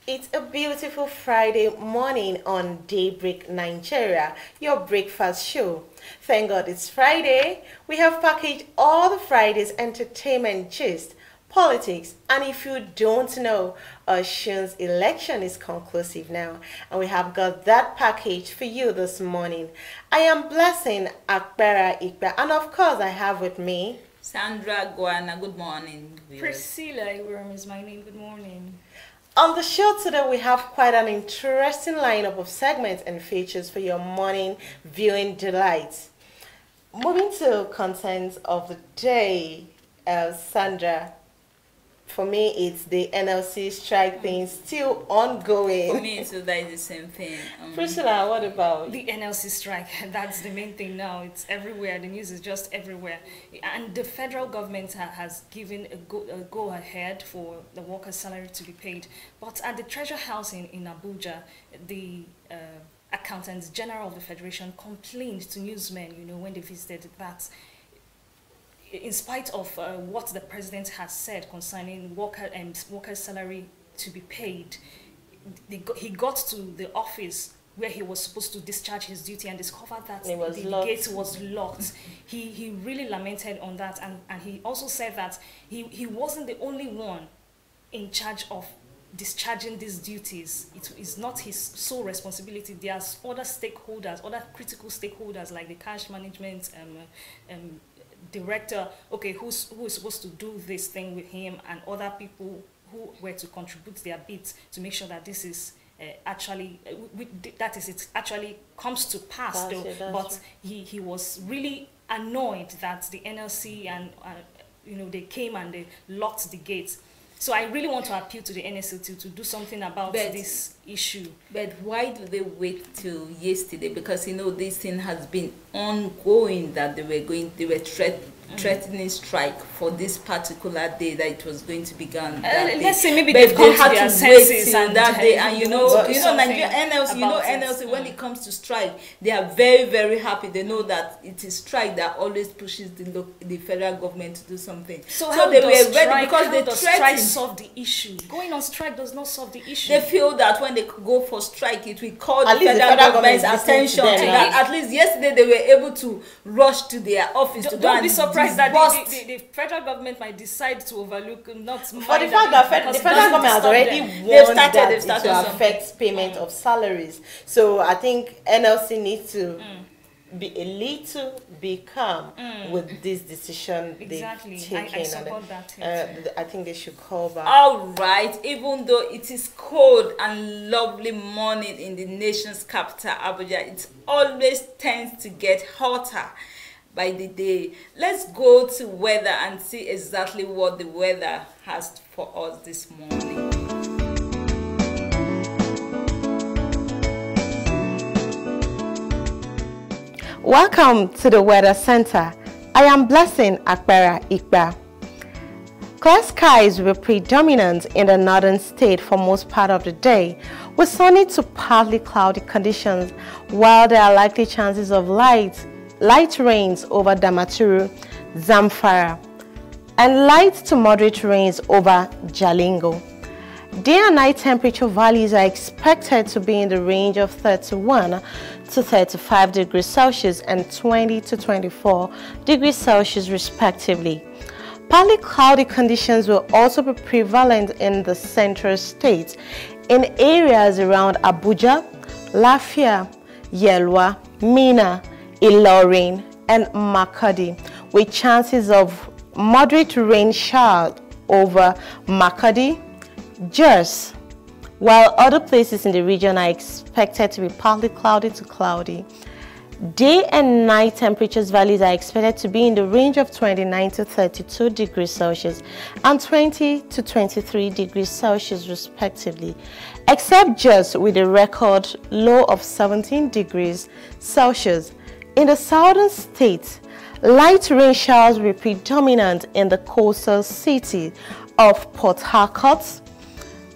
It's a beautiful Friday morning on Daybreak Nigeria, your breakfast show. Thank God it's Friday. We have packaged all the Friday's entertainment gist, politics, and if you don't know, Osun's election is conclusive now, and we have got that package for you this morning. I am Blessing Akbera Ikba, and of course I have with me Sandra Guana. Good morning. Priscilla Iwurum is my name. Good morning. On the show today, we have quite an interesting lineup of segments and features for your morning viewing delights. Moving to contents of the day, Sandra, for me, it's the NLC strike thing still ongoing. For me, too, that is the same thing. Priscilla, what about the NLC strike? That's the main thing now. It's everywhere. The news is just everywhere. And the federal government has given a go ahead for the workers' salary to be paid. But at the Treasure House in Abuja, the Accountants General of the Federation complained to newsmen, when they visited, that in spite of what the president has said concerning workers' salary to be paid, he got to the office where he was supposed to discharge his duty and discovered that the gate was locked. He really lamented on that, and he also said that he wasn't the only one in charge of discharging these duties. It is not his sole responsibility. There are other stakeholders, other critical stakeholders like the cash management director, who is supposed to do this thing with him, and other people who were to contribute their bit to make sure that this is it actually comes to pass. But he was really annoyed that the NLC and they came and they locked the gates. So I really want to appeal to the NSL to do something about this issue. But why do they wait till yesterday? Because this thing has been ongoing, that they were threatening strike for this particular day that it was going to begin. Let's say maybe they've come to their senses and that day. And Nigeria NLC, when it comes to strike, they are very, very happy. They know that it is strike that always pushes the federal government to do something. So how does strike solve the issue? Going on strike does not solve the issue. They feel that when they go for strike, it will call the federal government's attention to that. At least yesterday they were able to rush to their office to go and surprised that the federal government might decide to overlook, not for the fact that the federal government has already warned that it will affect payment of salaries. So I think NLC needs to be a little calm with this decision they've taken. I support that. I think they should call back. All right, even though it is cold and lovely morning in the nation's capital, Abuja, it always tends to get hotter by the day. Let's go to weather and see exactly what the weather has for us this morning. Welcome to the Weather Center. I am Blessing Akbera Ikba. Clear skies will be predominant in the northern state for most part of the day, with sunny to partly cloudy conditions, while there are likely chances of light rains over Damaturu, Zamfara, and light to moderate rains over Jalingo. Day and night temperature values are expected to be in the range of 31 to 35 degrees Celsius and 20 to 24 degrees Celsius respectively. Partly cloudy conditions will also be prevalent in the central states, in areas around Abuja, Lafia, Yelwa, Mina, Ilorin, and Makadi, with chances of moderate rain showers over Makadi, Jos, while other places in the region are expected to be partly cloudy to cloudy. Day and night temperatures values are expected to be in the range of 29 to 32 degrees Celsius and 20 to 23 degrees Celsius respectively, except just with a record low of 17 degrees Celsius. In the southern states, light rain showers will be predominant in the coastal city of Port Harcourt,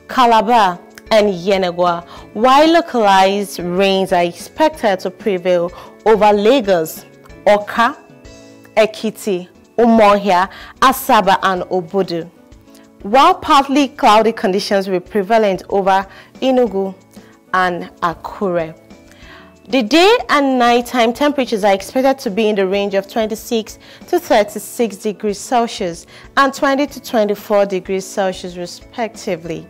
Calabar, and Yenagoa, while localized rains are expected to prevail over Lagos, Oka, Ekiti, Umuahia, Asaba, and Obudu, while partly cloudy conditions will be prevalent over Enugu and Akure. The day and nighttime temperatures are expected to be in the range of 26 to 36 degrees Celsius and 20 to 24 degrees Celsius respectively.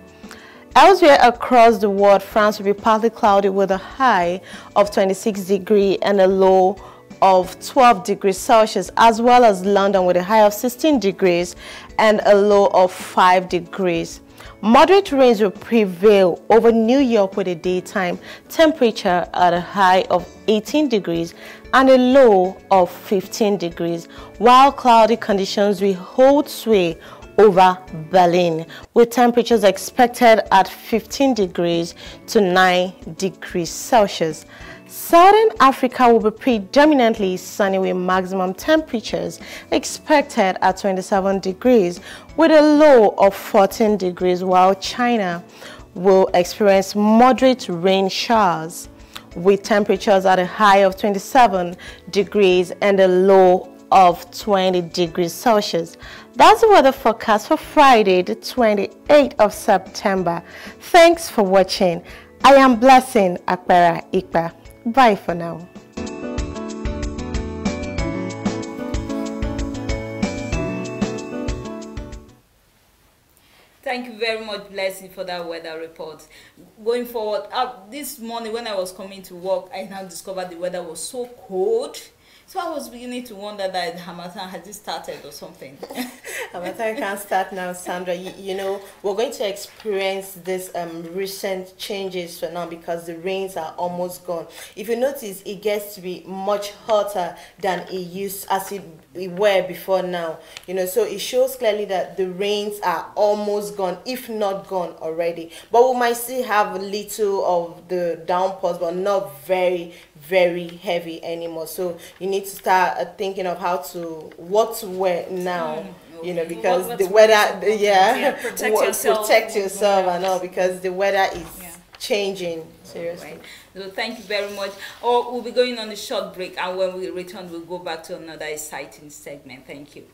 Elsewhere across the world, France will be partly cloudy with a high of 26 degrees and a low of 12 degrees Celsius, as well as London with a high of 16 degrees and a low of 5 degrees. Moderate rains will prevail over New York with a daytime temperature at a high of 18 degrees and a low of 15 degrees, while cloudy conditions will hold sway over Berlin, with temperatures expected at 15 degrees to 9 degrees Celsius. Southern Africa will be predominantly sunny with maximum temperatures expected at 27 degrees with a low of 14 degrees, while China will experience moderate rain showers with temperatures at a high of 27 degrees and a low of 20 degrees Celsius. That's the weather forecast for Friday, the 28th of September. Thanks for watching. I am Blessing Akpera Ikpa. Bye for now. Thank you very much, Blessing, for that weather report. Going forward, this morning when I was coming to work, I now discovered the weather was so cold. So I was beginning to wonder that Hamatan has it started or something. Hamatan can start now, Sandra. You know, we're going to experience this recent changes for now because the rains are almost gone. If you notice, it gets to be much hotter than it used as it were before now. You know, so it shows clearly that the rains are almost gone, if not gone already. But we might still have a little of the downpours, but not very heavy anymore. So you need to start thinking of what to wear now. You know, because the weather, protect yourself and all, because the weather is changing seriously. Right. So thank you very much. We'll be going on a short break, and when we return, we'll go back to another exciting segment. Thank you.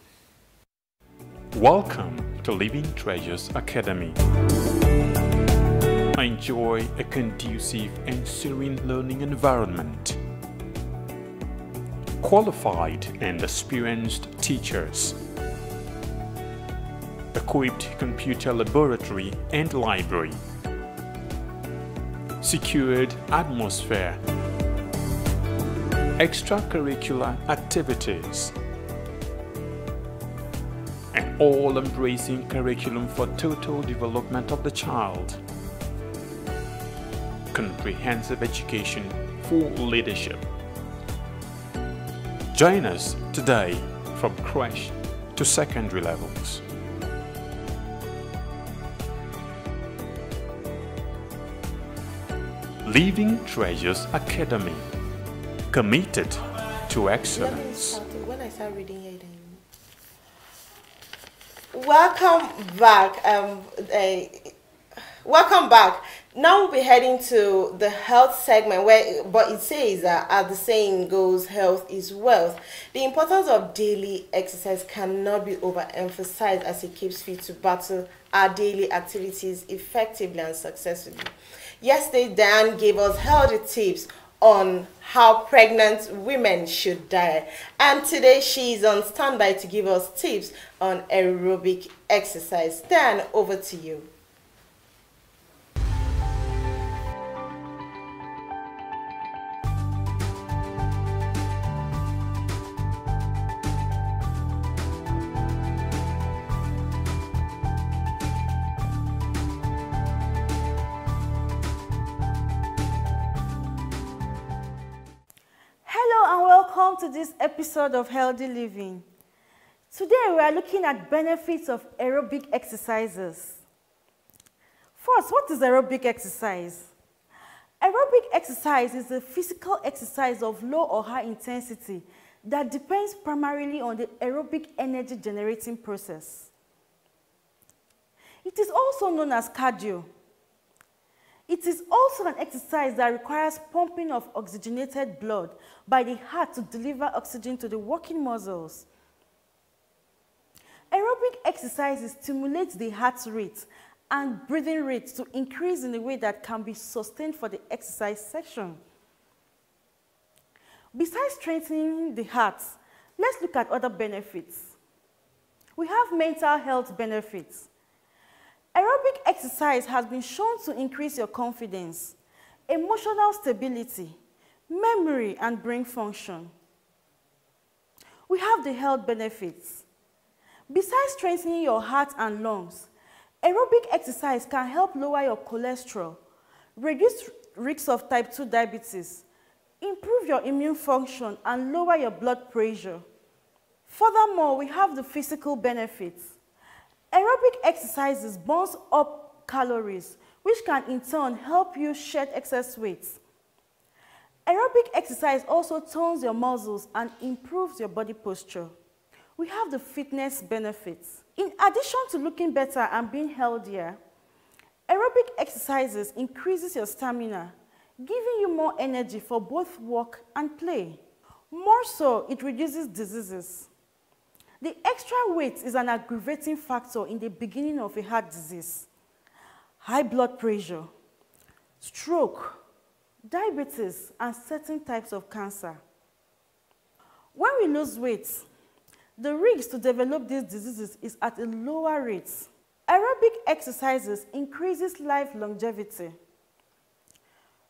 Welcome to Living Treasures Academy. Enjoy a conducive and serene learning environment. Qualified and experienced teachers. Equipped computer laboratory and library. Secured atmosphere. Extracurricular activities. An all-embracing curriculum for total development of the child. Comprehensive education for leadership. Join us today from crèche to secondary levels. Living Treasures Academy, committed to excellence. When I start reading it, welcome back. Welcome back. Now we'll be heading to the health segment, but it says that, as the saying goes, health is wealth. The importance of daily exercise cannot be overemphasized as it keeps fit to battle our daily activities effectively and successfully. Yesterday, Dan gave us healthy tips on how pregnant women should diet. And today she's on standby to give us tips on aerobic exercise. Dan, over to you. Hello and welcome to this episode of Healthy Living. Today we are looking at benefits of aerobic exercises. First, what is aerobic exercise? Aerobic exercise is a physical exercise of low or high intensity that depends primarily on the aerobic energy generating process. It is also known as cardio. It is also an exercise that requires pumping of oxygenated blood by the heart to deliver oxygen to the working muscles. Aerobic exercises stimulate the heart rate and breathing rate to increase in a way that can be sustained for the exercise section. Besides strengthening the heart, let's look at other benefits. We have mental health benefits. Aerobic exercise has been shown to increase your confidence, emotional stability, memory, and brain function. We have the health benefits. Besides strengthening your heart and lungs, aerobic exercise can help lower your cholesterol, reduce risks of type 2 diabetes, improve your immune function, and lower your blood pressure. Furthermore, we have the physical benefits. Aerobic exercises burns up calories, which can in turn help you shed excess weight. Aerobic exercise also tones your muscles and improves your body posture. We have the fitness benefits. In addition to looking better and being healthier, aerobic exercises increases your stamina, giving you more energy for both work and play. More so, it reduces diseases. The extra weight is an aggravating factor in the beginning of a heart disease, high blood pressure, stroke, diabetes, and certain types of cancer. When we lose weight, the risk to develop these diseases is at a lower rate. Aerobic exercises increases life longevity.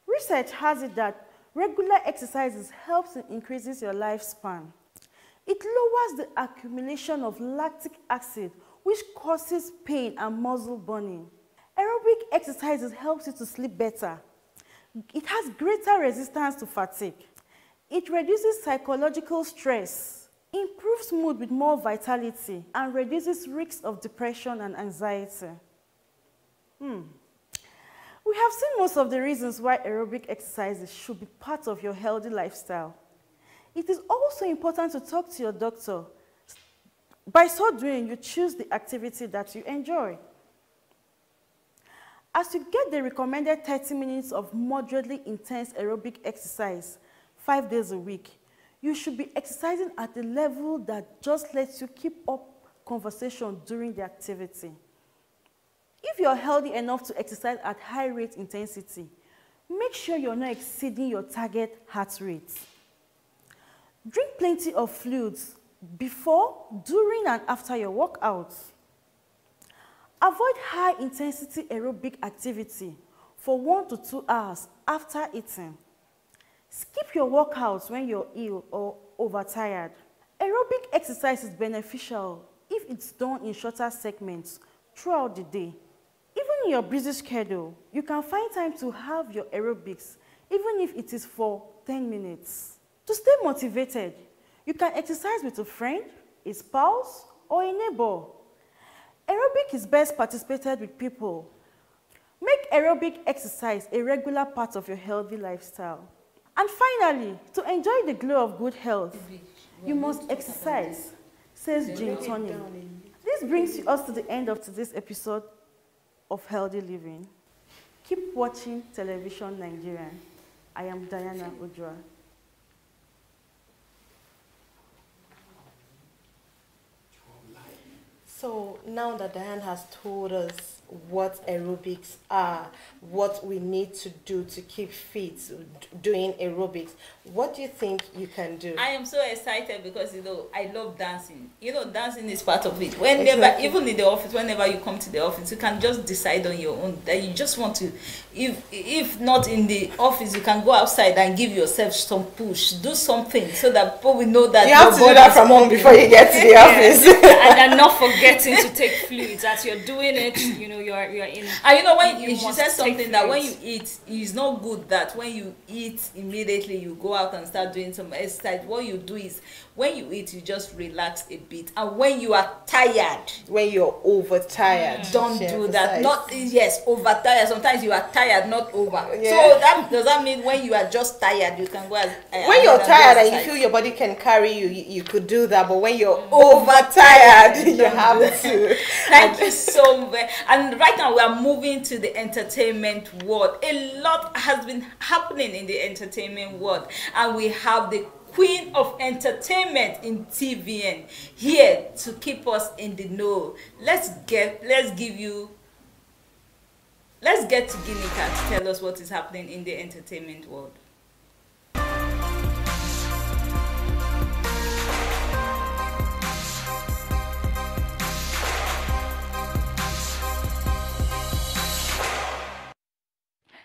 Research has it that regular exercises helps in increases your lifespan. It lowers the accumulation of lactic acid, which causes pain and muscle burning. Aerobic exercises helps you to sleep better. It has greater resistance to fatigue. It reduces psychological stress, improves mood with more vitality, and reduces risks of depression and anxiety. We have seen most of the reasons why aerobic exercises should be part of your healthy lifestyle. It is also important to talk to your doctor. By so doing, you choose the activity that you enjoy. As you get the recommended 30 minutes of moderately intense aerobic exercise 5 days a week, you should be exercising at a level that just lets you keep up conversation during the activity. If you're healthy enough to exercise at high rate intensity, make sure you're not exceeding your target heart rate. Drink plenty of fluids before, during, and after your workouts. Avoid high-intensity aerobic activity for 1 to 2 hours after eating. Skip your workouts when you're ill or overtired. Aerobic exercise is beneficial if it's done in shorter segments throughout the day. Even in your busy schedule, you can find time to have your aerobics, even if it is for 10 minutes. To stay motivated, you can exercise with a friend, a spouse, or a neighbor. Aerobic is best participated with people. Make aerobic exercise a regular part of your healthy lifestyle. And finally, to enjoy the glow of good health, you must exercise, says Jim Tony. This brings us to the end of today's episode of Healthy Living. Keep watching Television Nigerian. I am Diana Ojua. So now that Diane has told us what aerobics are, what we need to do to keep fit doing aerobics, what do you think you can do? I am so excited because, I love dancing. Dancing is part of it. Whenever, even in the office, whenever you come to the office, you can just decide on your own that you just want to, if not in the office, you can go outside and give yourself some push, do something so that people will know that you have to do that from home before you get to the office. and not forgetting to take fluids as you're doing it. You're in. And when she said something that when you eat, it's not good that when you eat immediately you go out and start doing some exercise. What you do is when you eat, you just relax a bit, and when you are tired, when you're overtired, don't do that. Overtired. Sometimes you are tired, not over. So does that mean when you are just tired, you can go when you're tired and you feel your body can carry you, you could do that. But when you're overtired, you have to. Thank you so much. And right now we are moving to the entertainment world. A lot has been happening in the entertainment world, and we have the Queen of Entertainment in TVN here to keep us in the know. Let's get to Ginika to tell us what is happening in the entertainment world.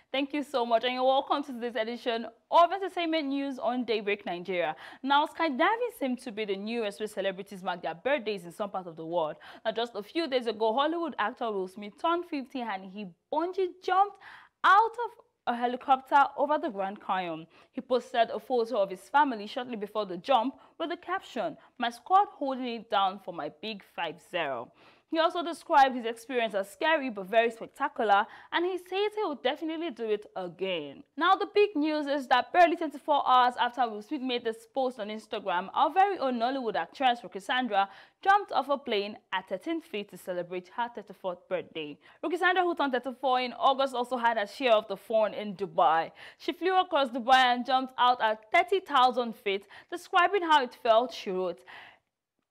Thank you so much, and you're welcome to this edition of Entertainment News on Daybreak Nigeria. Now, skydiving seems to be the newest way celebrities mark their birthdays in some parts of the world. Now, just a few days ago, Hollywood actor Will Smith turned 50 and he bungee jumped out of a helicopter over the Grand Canyon. He posted a photo of his family shortly before the jump with the caption, "My squad holding it down for my big 5-0. He also described his experience as scary but very spectacular, and he says he will definitely do it again. Now, the big news is that barely 24 hours after Will Smith made this post on Instagram, our very own Nollywood actress Rukisandra jumped off a plane at 13 feet to celebrate her 34th birthday. Rukisandra, who turned 34 in August, also had a share of the fun in Dubai. She flew across Dubai and jumped out at 30,000 feet. Describing how it felt, she wrote,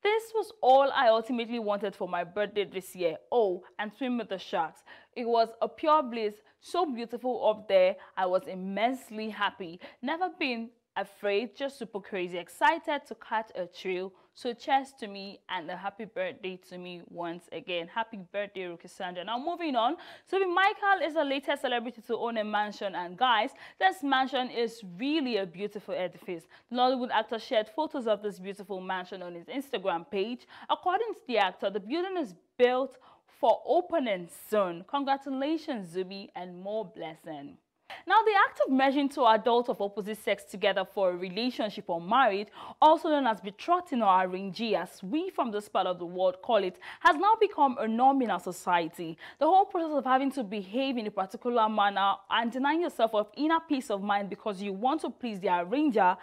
"This was all I ultimately wanted for my birthday this year. Oh, and swim with the sharks. It was a pure bliss, so beautiful up there. I was immensely happy. Never been afraid, just super crazy excited to catch a thrill. So cheers to me and a happy birthday to me once again." Happy birthday, Rukisandra. Now, moving on. Sophie Michael is the latest celebrity to own a mansion, and guys, this mansion is really a beautiful edifice. The Nollywood actor shared photos of this beautiful mansion on his Instagram page. According to the actor, the building is built for opening soon. Congratulations, Zubi, and more blessing. Now, the act of merging two adults of opposite sex together for a relationship or marriage, also known as betrothing or arrangee, as we from this part of the world call it, has now become a norm in our society. The whole process of having to behave in a particular manner and denying yourself of inner peace of mind because you want to please the arranger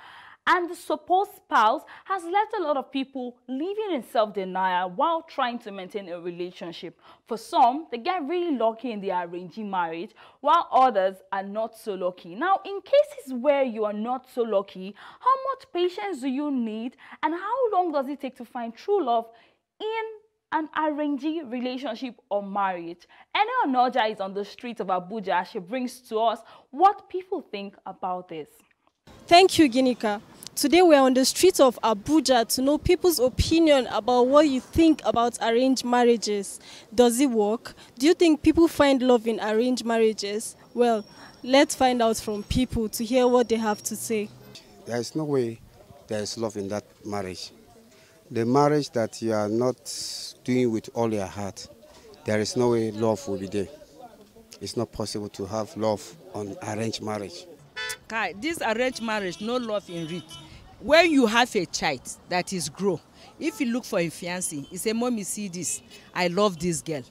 and the supposed spouse has left a lot of people living in self-denial while trying to maintain a relationship. For some, they get really lucky in their arranging marriage, while others are not so lucky. Now, in cases where you are not so lucky, how much patience do you need, and how long does it take to find true love in an arrangee relationship or marriage? Ene Onoja is on the streets of Abuja. She brings to us what people think about this. Thank you, Ginika. Today we are on the streets of Abuja to know people's opinion about what you think about arranged marriages. Does it work? Do you think people find love in arranged marriages? Well, let's find out from people to hear what they have to say. There is no way there is love in that marriage. The marriage that you are not doing with all your heart, there is no way love will be there. It's not possible to have love on arranged marriage. This arranged marriage, no love in it. When you have a child that is grown, if you look for a fiancé, he say, "Mommy, see this, I love this girl."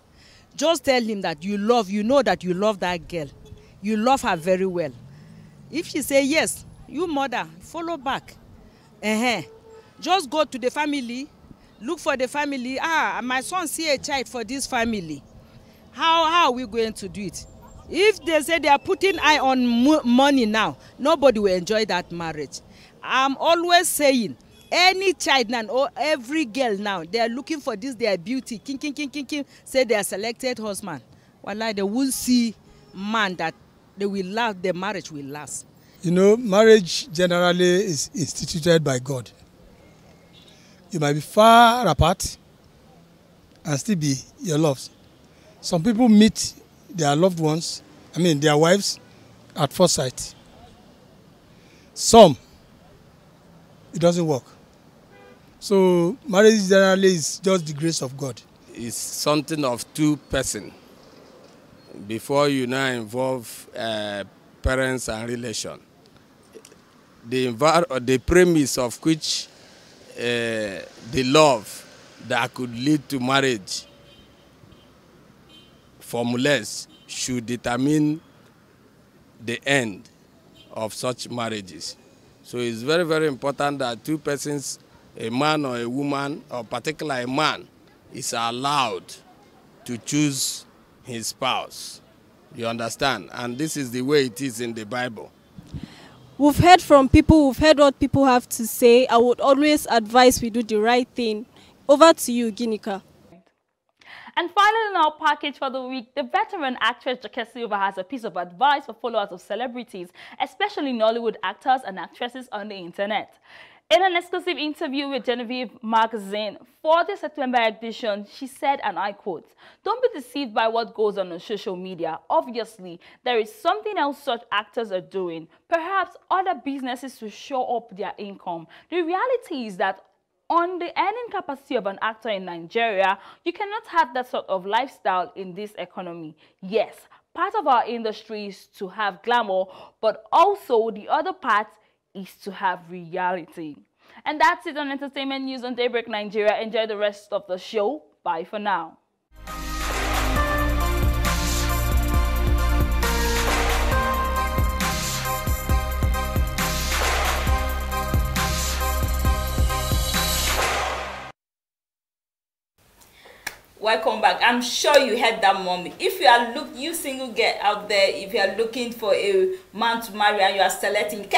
Just tell him that you know that you love that girl. You love her very well. If she say yes, you mother, follow back. Just go to the family, look for the family. My son see a child for this family. How are we going to do it? If they say they are putting eye on money now, nobody will enjoy that marriage. I'm always saying, any child now or every girl now, they are looking for this, their beauty. Say they are selected husband. Wallahi, they will see man that they will last, the marriage will last. You know, marriage generally is instituted by God. You might be far apart and still be your loves. Some people meet their loved ones, their wives, at first sight. Some, it doesn't work. So marriage generally is just the grace of God. It's something of two persons before you now involve parents and relation. The premise of which the love that could lead to marriage formulates should determine the end of such marriages. So it's very, very important that two persons, a man or a woman, or particularly a man, is allowed to choose his spouse. You understand? And this is the way it is in the Bible. We've heard from people, we've heard what people have to say. I would always advise we do the right thing. Over to you, Ginika. And finally, in our package for the week, the veteran actress Jake Silva has a piece of advice for followers of celebrities, especially Nollywood actors and actresses on the internet. In an exclusive interview with Genevieve magazine for the September edition, she said, and I quote, "Don't be deceived by what goes on social media. Obviously, there is something else such actors are doing. Perhaps other businesses to show up their income. The reality is that on the earning capacity of an actor in Nigeria, you cannot have that sort of lifestyle in this economy. Yes, part of our industry is to have glamour, but also the other part is to have reality." And that's it on Entertainment News on Daybreak Nigeria. Enjoy the rest of the show. Bye for now. Welcome back. I'm sure you heard that, mommy. If you are you single girl out there, if you are looking for a man to marry and you are selecting,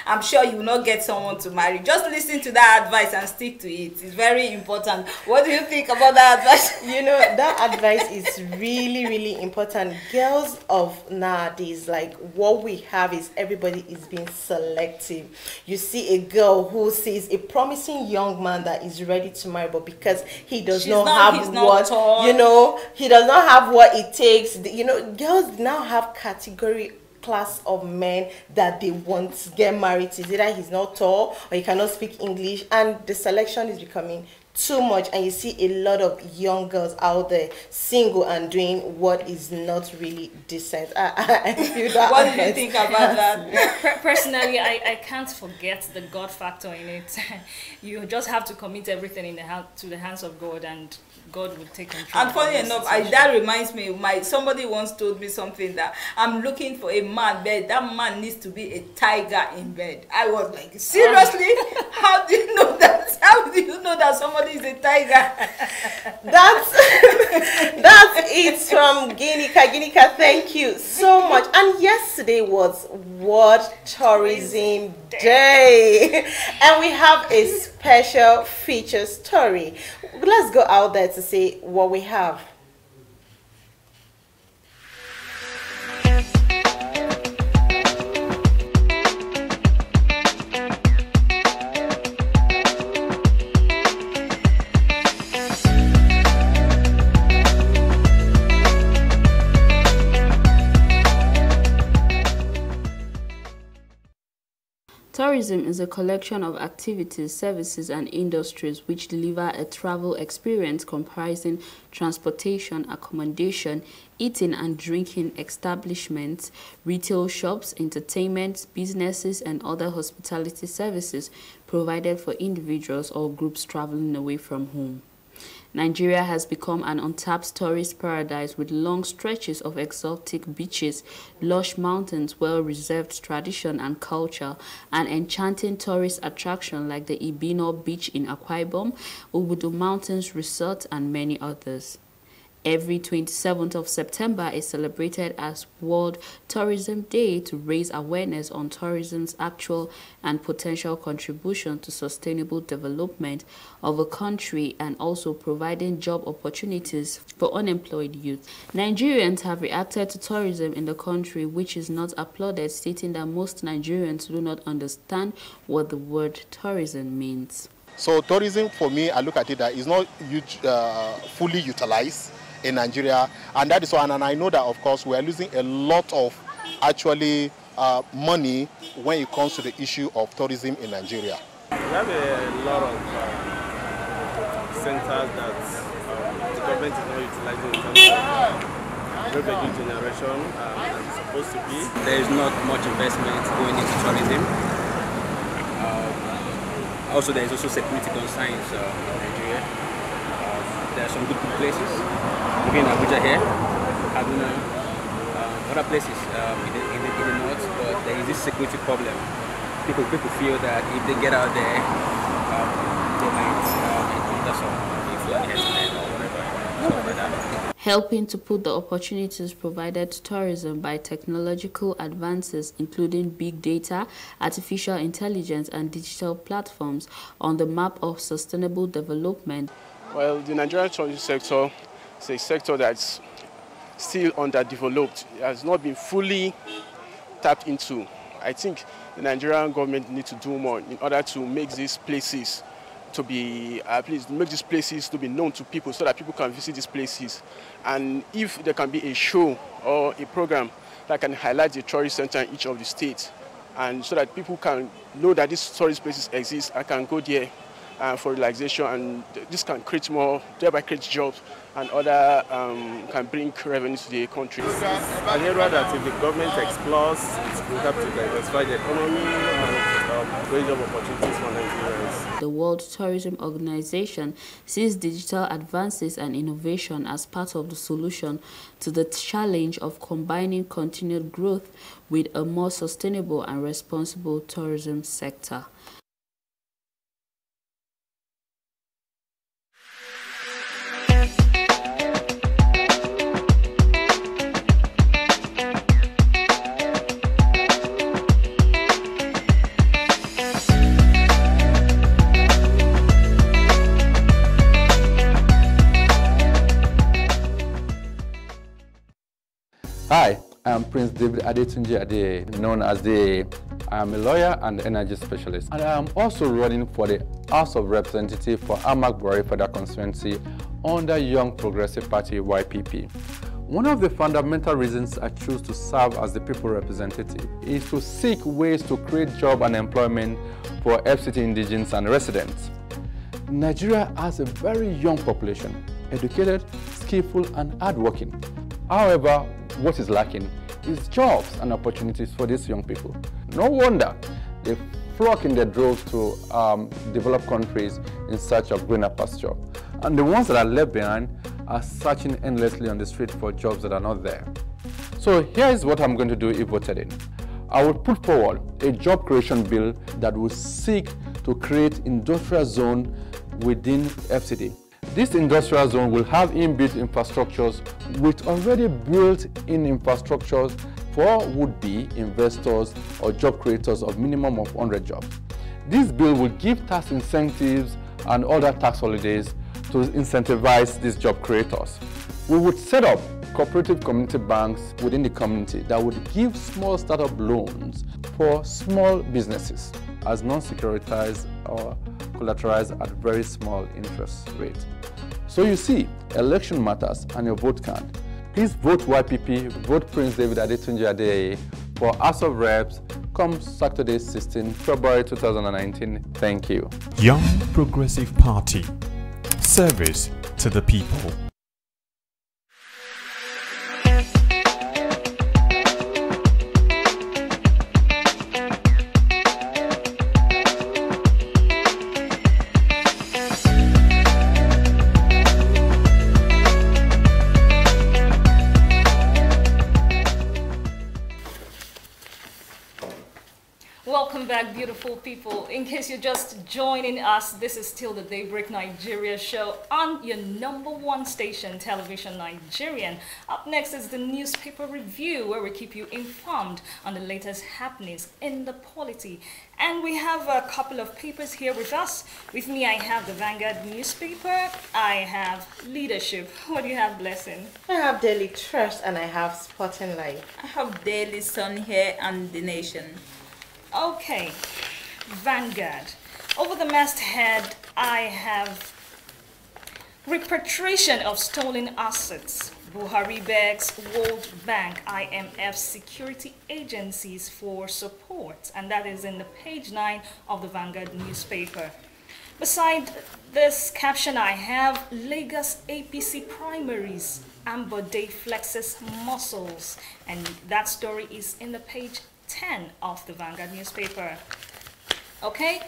I'm sure you will not get someone to marry. Just listen to that advice and stick to it. It's very important. What do you think about that advice? You know, that advice is really, really important. Girls of nowadays, like what we have is everybody is being selective. You see a girl who sees a promising young man that is ready to marry, but because he does not have what, you know, he does not have what it takes. You know, girls now have category class of men that they want to get married to. Either he's not tall or he cannot speak English, and the selection is becoming too much, and you see a lot of young girls out there single and doing what is not really decent. I feel that. What do you think about that? Personally, I can't forget the God factor in it. You just have to commit everything to the hands of God, and God will take control. And funny enough, that reminds me, somebody once told me something that I'm looking for a man, but that man needs to be a tiger in bed. I was like, seriously? How do you know that? How do you know that somebody is a tiger? That's it from Ginika. Ginika, thank you so much. And yesterday was World Tourism Day, and we have a special feature story. Let's go out there to see what we have. Tourism is a collection of activities, services, and industries which deliver a travel experience comprising transportation, accommodation, eating and drinking establishments, retail shops, entertainment, businesses, and other hospitality services provided for individuals or groups traveling away from home. Nigeria has become an untapped tourist paradise with long stretches of exotic beaches, lush mountains, well-reserved tradition and culture, and enchanting tourist attractions like the Ibino Beach in Akwa Ibom, Obudu Mountains Resort, and many others. Every 27th of September is celebrated as World Tourism Day to raise awareness on tourism's actual and potential contribution to sustainable development of a country and also providing job opportunities for unemployed youth. Nigerians have reacted to tourism in the country, which is not applauded, stating that most Nigerians do not understand what the word tourism means. So tourism, for me, I look at it that is not fully utilized in Nigeria, and that is why, and I know that, of course, we are losing a lot of actually money when it comes to the issue of tourism in Nigeria. We have a lot of centers that the government is not utilizing in terms of revenue generation as it's supposed to be. There is not much investment going into tourism. Also, there is also security concerns in Nigeria. There are some good places. Looking at Abuja here, Kaduna, other places in the north, but there is this security problem. People feel that if they get out there, they might encounter some influence or whatever, stuff like that. Helping to put the opportunities provided to tourism by technological advances, including big data, artificial intelligence, and digital platforms on the map of sustainable development. Well, the Nigerian tourism sector is a sector that's still underdeveloped. It has not been fully tapped into. I think the Nigerian government needs to do more in order to make these places to be, please make these places to be known to people so that people can visit these places. And if there can be a show or a program that can highlight the tourist center in each of the states, and so that people can know that these tourist places exist, I can go there for relaxation, and this can create more, thereby create jobs, and other can bring revenue to the country. I hear that if the government explores, it will help to diversify the economy and create job opportunities for Nigerians. The World Tourism Organization sees digital advances and innovation as part of the solution to the challenge of combining continued growth with a more sustainable and responsible tourism sector. Hi, I'm Prince David Adetunji Ade, known as I am a lawyer and energy specialist, and I am also running for the House of Representatives for Amak-Buhari Federal Constituency under Young Progressive Party YPP. One of the fundamental reasons I choose to serve as the people representative is to seek ways to create job and employment for FCT indigents and residents. Nigeria has a very young population, educated, skillful, and hardworking. However, what is lacking is jobs and opportunities for these young people. No wonder they flock in their droves to developed countries in search of greener pasture. And the ones that are left behind are searching endlessly on the street for jobs that are not there. So here is what I'm going to do if voted in. I will put forward a job creation bill that will seek to create industrial zone within FCT. This industrial zone will have inbuilt infrastructures with already built-in infrastructures for would-be investors or job creators of minimum of 100 jobs. This bill will give tax incentives and other tax holidays to incentivize these job creators. We would set up cooperative community banks within the community that would give small startup loans for small businesses as non-securitized or collateralized at very small interest rate. So you see, election matters and your vote count. Please vote YPP, vote Prince David Adetunji Ade for House of Reps come Saturday 16 February 2019. Thank you. Young Progressive Party. Service to the people. back, beautiful people. In case you're just joining us, this is still the Daybreak Nigeria show on your #1 station, Television Nigerian. Up next is the newspaper review, where we keep you informed on the latest happenings in the polity. And we have a couple of papers here with us. With me, I have the Vanguard newspaper. I have Leadership. What do you have, Blessing? I have Daily Trust and I have Sporting Life. I have Daily Sun here and The Nation. Okay, Vanguard. Over the masthead, I have repatriation of stolen assets. Buhari begs World Bank, IMF security agencies for support. And that is in the page 9 of the Vanguard newspaper. Beside this caption, I have Lagos APC primaries. Amber Day flexes muscles. And that story is in the page 10 of the Vanguard newspaper. Okay.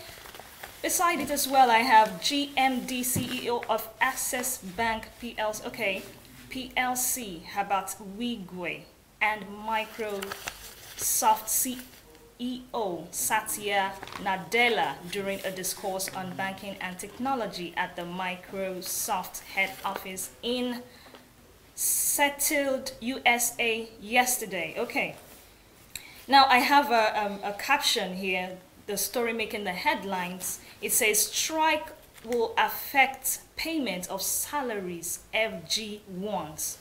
Beside it as well, I have GMD CEO of Access Bank PLC. Okay. PLC, Habat Wigwe, and Microsoft CEO Satya Nadella during a discourse on banking and technology at the Microsoft head office in Seattle, USA yesterday. Okay. Now I have a caption here, the story making the headlines. It says, strike will affect payment of salaries, FG1s.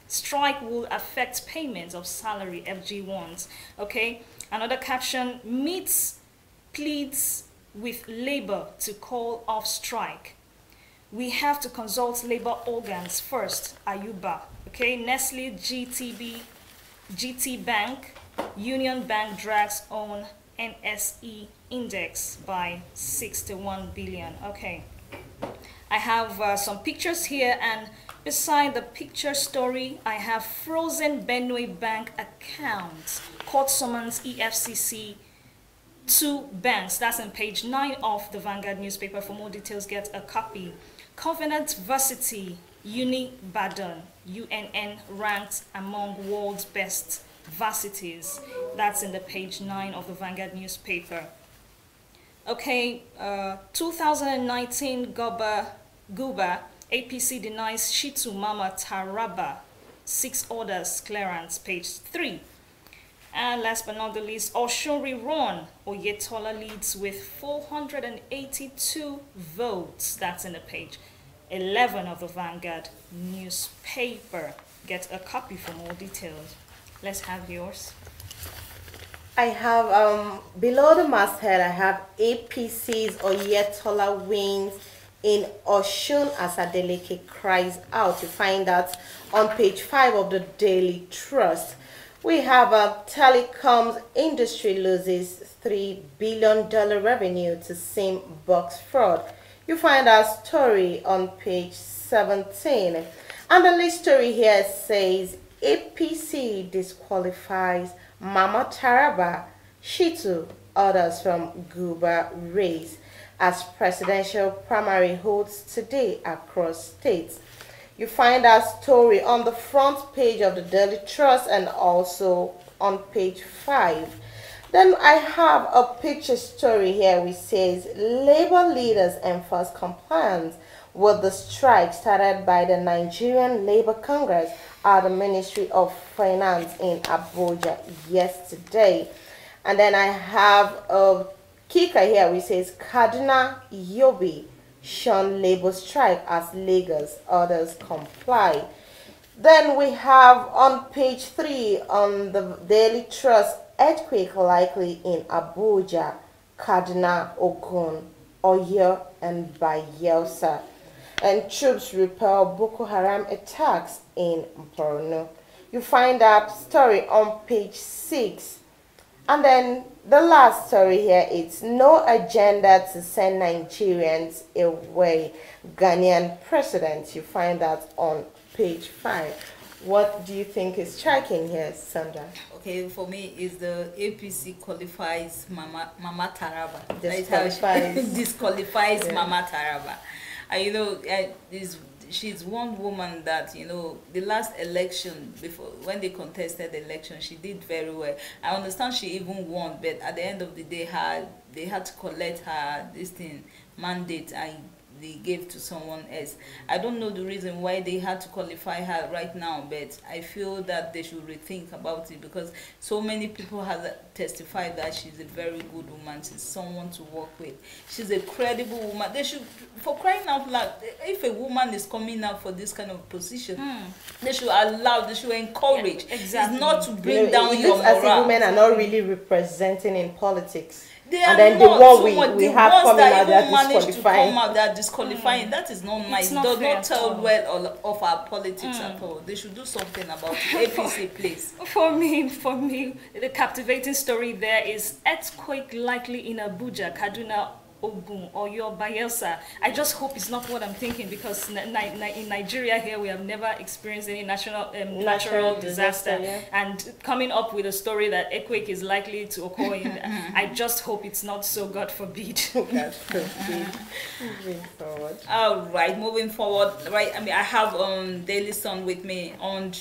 Strike will affect payment of salary, FG1s. Okay. Another caption, meets pleads with labor to call off strike. We have to consult labor organs first, Ayuba. Okay. Nestle, GT Bank, Union Bank drags on NSE index by 61 billion. Okay. I have some pictures here, and beside the picture story, I have frozen Benue Bank accounts. Court summons EFCC 2 banks. That's on page 9 of the Vanguard newspaper. For more details, get a copy. Covenant Varsity, Uni-Badan, UNN ranked among world's best varsities. That's in the page 9 of the Vanguard newspaper. Okay, 2019 Guba, APC denies Shitu Mama Taraba 6 orders clearance, page 3. And last but not the least, Oshun Ron Oyetola leads with 482 votes. That's in the page 11 of the Vanguard newspaper. Get a copy for more details. Let's have yours. I have, below the masthead, I have APC's Oyetola wins in Oshun as Adeleke cries out. You find that on page 5 of the Daily Trust. We have telecoms industry loses $3 billion revenue to SIM box fraud. You find our story on page 17. And the list story here says APC disqualifies Mama Taraba, Shitu orders from Guba race as presidential primary holds today across states. You find our story on the front page of the Daily Trust and also on page 5. Then I have a picture story here which says labor leaders enforce compliance with the strike started by the Nigerian Labour Congress at the Ministry of Finance in Abuja yesterday. And then I have a kicker here which says Kaduna Yobe shun labor strike as Lagos others comply. Then we have on page 3 on the Daily Trust, earthquake likely in Abuja, Kaduna, Ogun, Oyo and Bayelsa. And troops repel Boko Haram attacks in Borno. You find that story on page 6. And then the last story here, it's no agenda to send Nigerians away. Ghanaian president. You find that on page 5. What do you think is striking here, Sandra? Okay, for me, is the APC qualifies Mama Taraba. Disqualifies. Disqualifies yeah. Mama Taraba. You know, she's one woman that, you know, the last election, before when they contested the election, she did very well. I understand she even won, but at the end of the day, they had to collect her mandate, and they gave to someone else. I don't know the reason why they had to qualify her right now, but I feel that they should rethink about it, because so many people have testified that she's a very good woman. She's someone to work with. She's a credible woman. They should, for crying out loud, if a woman is coming out for this kind of position, they should allow, they should encourage. Exactly. It's not to bring down your morale. As if women are not really representing in politics. They and are then not. the one we have coming out, they're disqualifying. They're disqualifying. That is not nice. It does not tell well of our politics at all. They should do something about it. APC, please. For me, the captivating story there is earthquake likely in Abuja, Kaduna, Ogun, or your Bayelsa. I just hope it's not what I'm thinking, because in Nigeria here we have never experienced any natural disaster. Yeah. And coming up with a story that earthquake is likely to occur in, I just hope it's not so, God forbid. God forbid. Moving forward. All right, moving forward. Right, I mean, I have Daily Sun with me and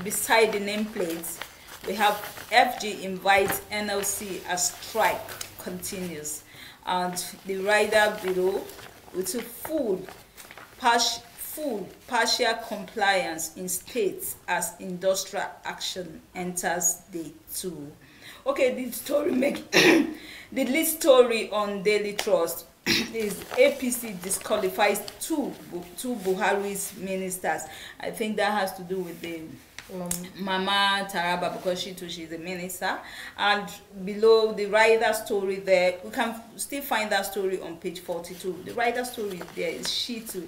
beside the nameplate, we have FG invites NLC as strike continues, and the rider below with full partial compliance in states as industrial action enters day 2. Okay, the lead story on Daily Trust is APC disqualifies two Buhari's ministers. I think that has to do with the Mama Taraba, because she's a minister. And below the rider story there, we can still find that story on page 42. The rider story there is Shitu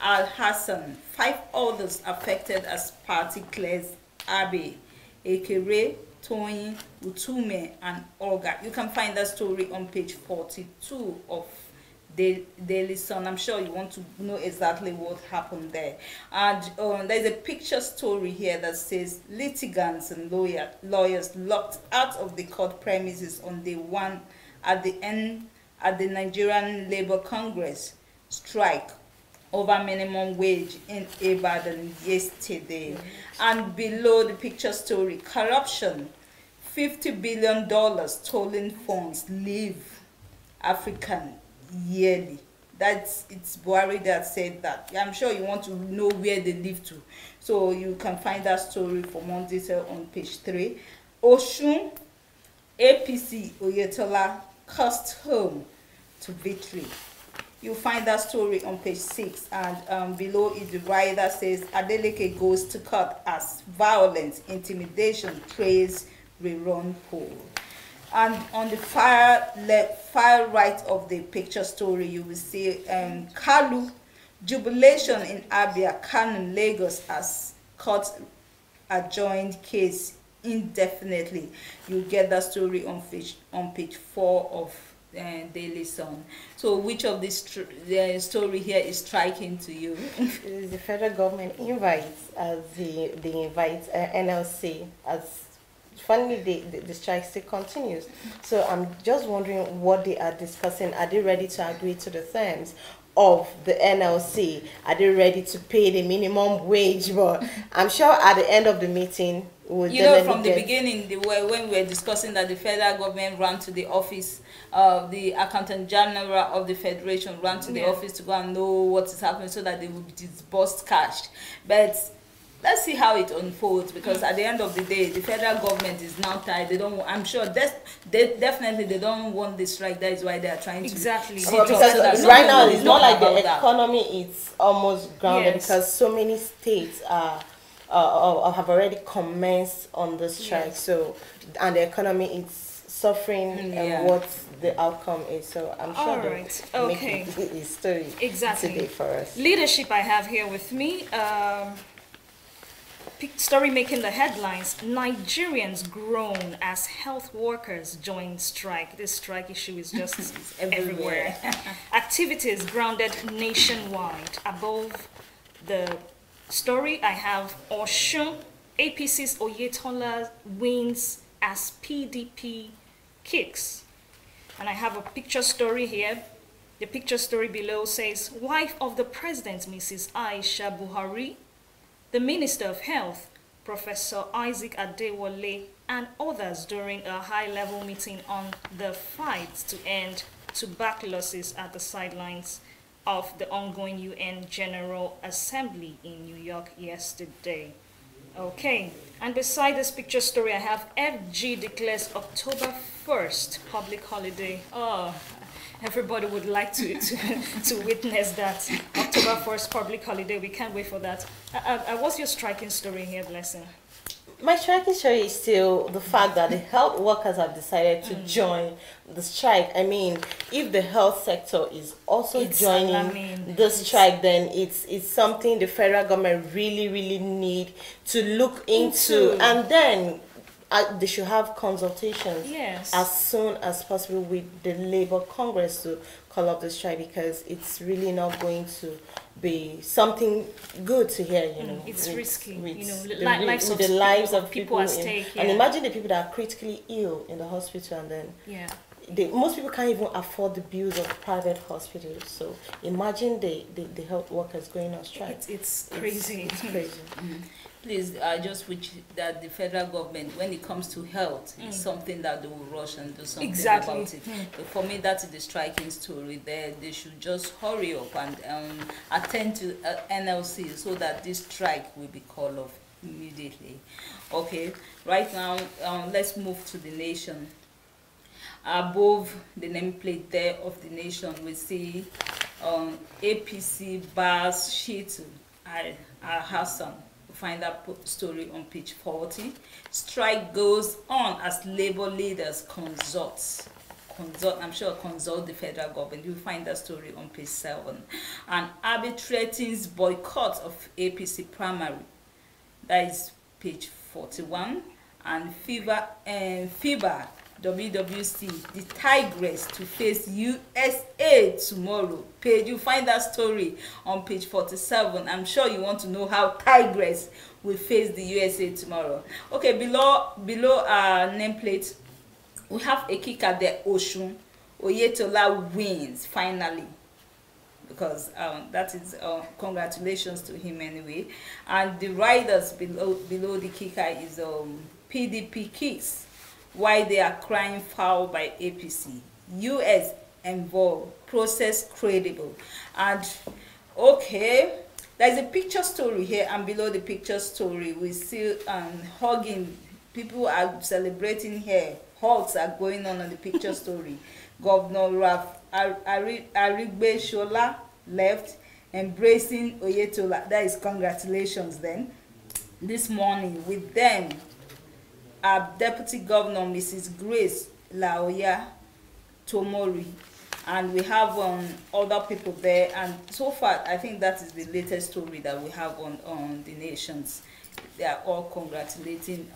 Al Hassan, 5 others affected as party clears Abe, Ekere, Toyin, Utume, and Olga. You can find that story on page 42 of Daily Sun. I'm sure you want to know exactly what happened there. And there's a picture story here that says litigants and lawyers locked out of the court premises on day 1 at the Nigerian Labour Congress strike over minimum wage in Ibadan yesterday. And below the picture story, corruption, $50 billion stolen funds leave African yearly. It's Buhari that said that. I'm sure you want to know where they live to, so you can find that story for more detail on page 3. Oshun, APC Oyetola cost home to victory. You'll find that story on page 6, and below it the rider says Adeleke goes to court as violence, intimidation trails rerun poll. And on the far right of the picture story, you will see Kalu, jubilation in Abia, Kanu, Lagos as court adjourned case indefinitely. You get that story on page 4 of Daily Sun. So which of this story here is striking to you? The federal government invites they invite NLC as. Finally, the strike still continues. So I'm just wondering what they are discussing. Are they ready to agree to the terms of the NLC? Are they ready to pay the minimum wage? But I'm sure at the end of the meeting, we'll from the beginning, when we were discussing that the federal government ran to the office of the Accountant General of the Federation, ran to the office to go and know what is happening so that they will be disbursed cash. But let's see how it unfolds, because at the end of the day, the federal government is now tired. They don't. I'm sure they don't want this strike. That is why they are trying to because right now it's not like the economy is almost grounded, because so many states have already commenced on the strike. So and the economy is suffering, and what the outcome is. So I'm sure they'll make a story today for us. Leadership I have here with me. Story making the headlines. Nigerians groan as health workers join strike. This strike issue is just everywhere. Activities grounded nationwide. Above the story, I have Oshun, APC's Oyetola wins as PDP kicks. And I have a picture story here. The picture story below says, wife of the president, Mrs. Aisha Buhari, the Minister of Health, Professor Isaac Adewale, and others during a high-level meeting on the fight to end tuberculosis at the sidelines of the ongoing UN General Assembly in New York yesterday. Okay, and beside this picture story, I have FG declares October 1st public holiday. Oh, everybody would like to witness that. October 1st public holiday. We can't wait for that. What's your striking story here, Blessing? My striking story is still the fact that the health workers have decided to join the strike. I mean, if the health sector is also joining the strike, then it's something the federal government really need to look into. And then they should have consultations as soon as possible with the Labour Congress to call up the strike, because it's really not going to be something good to hear, you know. It's risky, you know, the lives of people at stake. And imagine the people that are critically ill in the hospital, and then most people can't even afford the bills of private hospitals. So imagine the health workers going on strike. It's crazy. It's crazy. Please, I just wish that the federal government, when it comes to health, is something that they will rush and do something about it. But for me, that is the striking story there. They should just hurry up and attend to NLC so that this strike will be called off immediately. Okay, right now, let's move to the nation. Above the nameplate there of the nation, we see APC bars Shitu Al-Hassan. Find that story on page 40. Strike goes on as labor leaders consult the federal government. You'll find that story on page 7. And Abbey threatens boycott of APC primary. That is page 41. And FIBA WWC, the Tigress to face USA tomorrow. You find that story on page 47. I'm sure you want to know how Tigress will face the USA tomorrow. Okay, below our nameplate, we have a kicker there, Oshun. Oyetola wins finally, because that is congratulations to him anyway. And the riders below the kicker is PDP kicks why they are crying foul by APC. US involved, process credible. And okay, there's a picture story here, and below the picture story we see hugging. People are celebrating here. Hugs are going on the picture story. Governor Raf Arigbe Shola left, embracing Oyetola. That is congratulations then. This morning with them, our Deputy Governor, Mrs. Grace Laoya Tomori, and we have other people there. And so far, I think that is the latest story that we have on the nations. They are all congratulating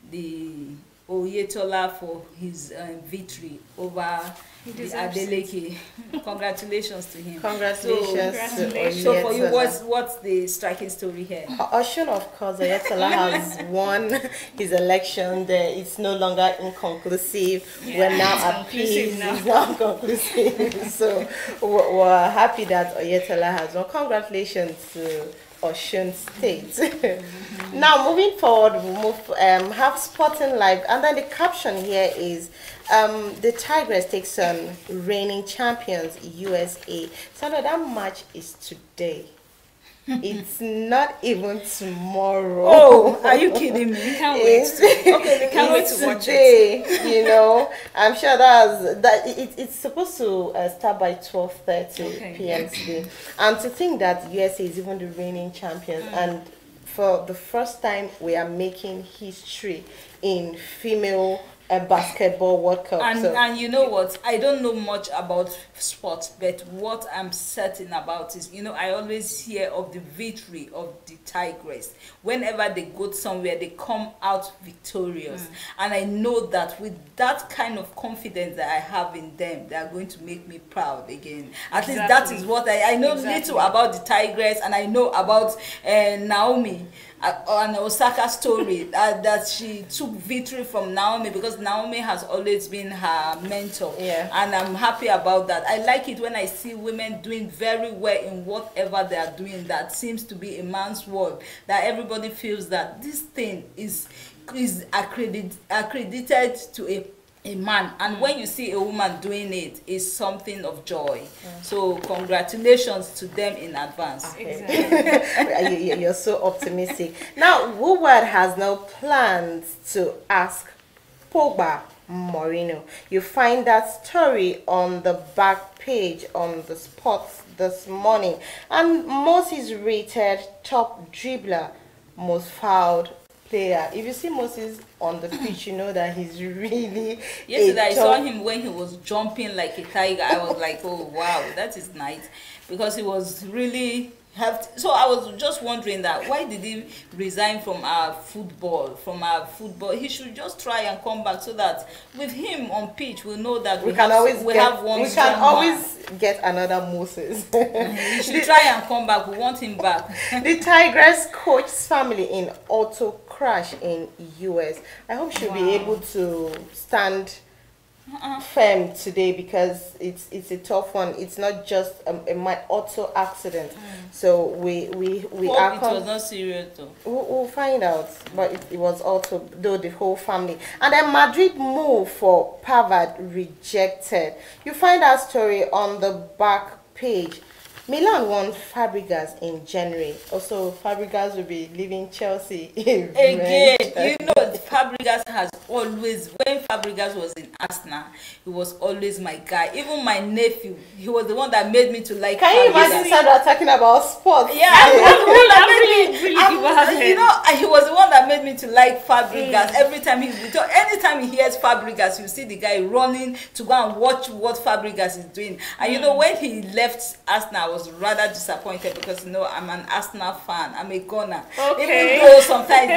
the Oyetola for his victory over the Adeleke. Congratulations to him. Congratulations. So for you, what's the striking story here? Oshun, of course, Oyetola has won his election. It's no longer inconclusive. We're now at peace. It's now conclusive. So we're happy that Oyetola has won. Congratulations to Osun State. Now moving forward, we'll have Sporting Live, and then the caption here is the Tigress takes on reigning champions USA. So that match is today. It's not even tomorrow. Oh, are you kidding me? Can't wait. Okay, we can't wait to watch it. You know, I'm sure it's supposed to start by 12:30 p.m. today. And to think that USA is even the reigning champions, and for the first time we are making history in female basketball World Cup. And you know what? I don't know much about sports, but what I'm certain about is, you know, I always hear of the victory of the Tigress. Whenever they go somewhere, they come out victorious. And I know that with that kind of confidence that I have in them, they are going to make me proud again. At least that is what I know little about the Tigress, and I know about Naomi. an Osaka story that she took victory from Naomi, because Naomi has always been her mentor. Yeah. And I'm happy about that. I like it when I see women doing very well in whatever they are doing that seems to be a man's world, that everybody feels that this thing is accredited to a man, and when you see a woman doing it, is something of joy. So congratulations to them in advance. Exactly. You're so optimistic. Now, Woodward has no plans to ask Pogba Moreno. You find that story on the back page on the Sports this morning. And Moses rated top dribbler, most fouled player. If you see Moses on the pitch, you know that he's really yesterday I saw him when he was jumping like a tiger. I was like, oh wow, that is nice, because he was really so I was just wondering that why did he resign from our football? He should just try and come back, so that with him on pitch we know that we can always get another Moses. He should try and come back. We want him back. The Tigress coach's family in auto crash in US. I hope she'll be able to stand firm today, because it's a tough one. It's not just a auto accident. So we hope it was not serious though. We'll find out, but it was auto, though, the whole family. And then Madrid move for Pavard rejected. You find that story on the back page. Milan won Fabregas in January. Also, Fabregas will be leaving Chelsea again. You know, Fabregas has always, when Fabregas was in Arsenal, he was always my guy. Even my nephew, he was the one that made me to like Fabregas. Can you imagine Sandra talking about sports? Yeah, you know, he was the one that made me to like Fabregas. Every time anytime he hears Fabregas, you see the guy running to go and watch what Fabregas is doing. And you know, when he left Arsenal, I was rather disappointed, because you know I'm an Arsenal fan. I'm a gunner. Okay. Even though sometimes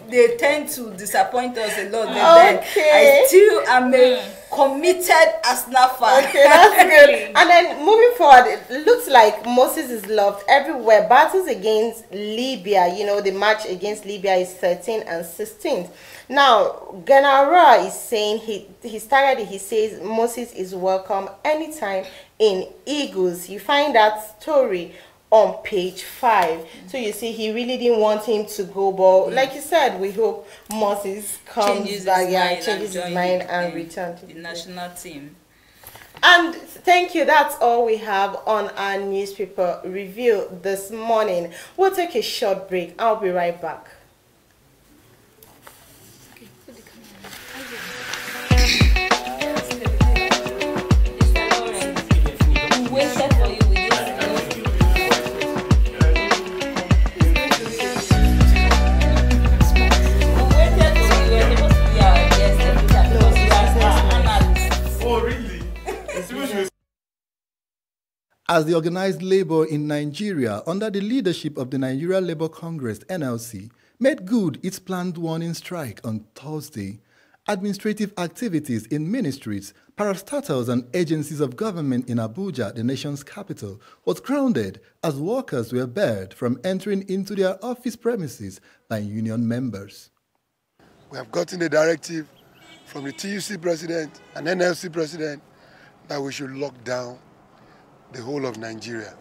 they tend to disappoint us a lot, I still am a committed Arsenal fan. Okay, that's good. And then moving forward, it looks like Moses is loved everywhere. Battles against Libya, you know, the match against Libya is 13th and 16th. Now, Ganara is saying he started. He says Moses is welcome anytime in Eagles. You find that story on page 5. So you see, he really didn't want him to go, but like you said, we hope Moses comes back, changes his mind and returns to the national team. And thank you. That's all we have on our newspaper review this morning. We'll take a short break. I'll be right back. As the organized labor in Nigeria, under the leadership of the Nigeria Labour Congress, NLC, made good its planned warning strike on Thursday, administrative activities in ministries, parastatals and agencies of government in Abuja, the nation's capital, was grounded as workers were barred from entering into their office premises by union members. We have gotten a directive from the TUC president and NLC president that we should lock down the whole of Nigeria.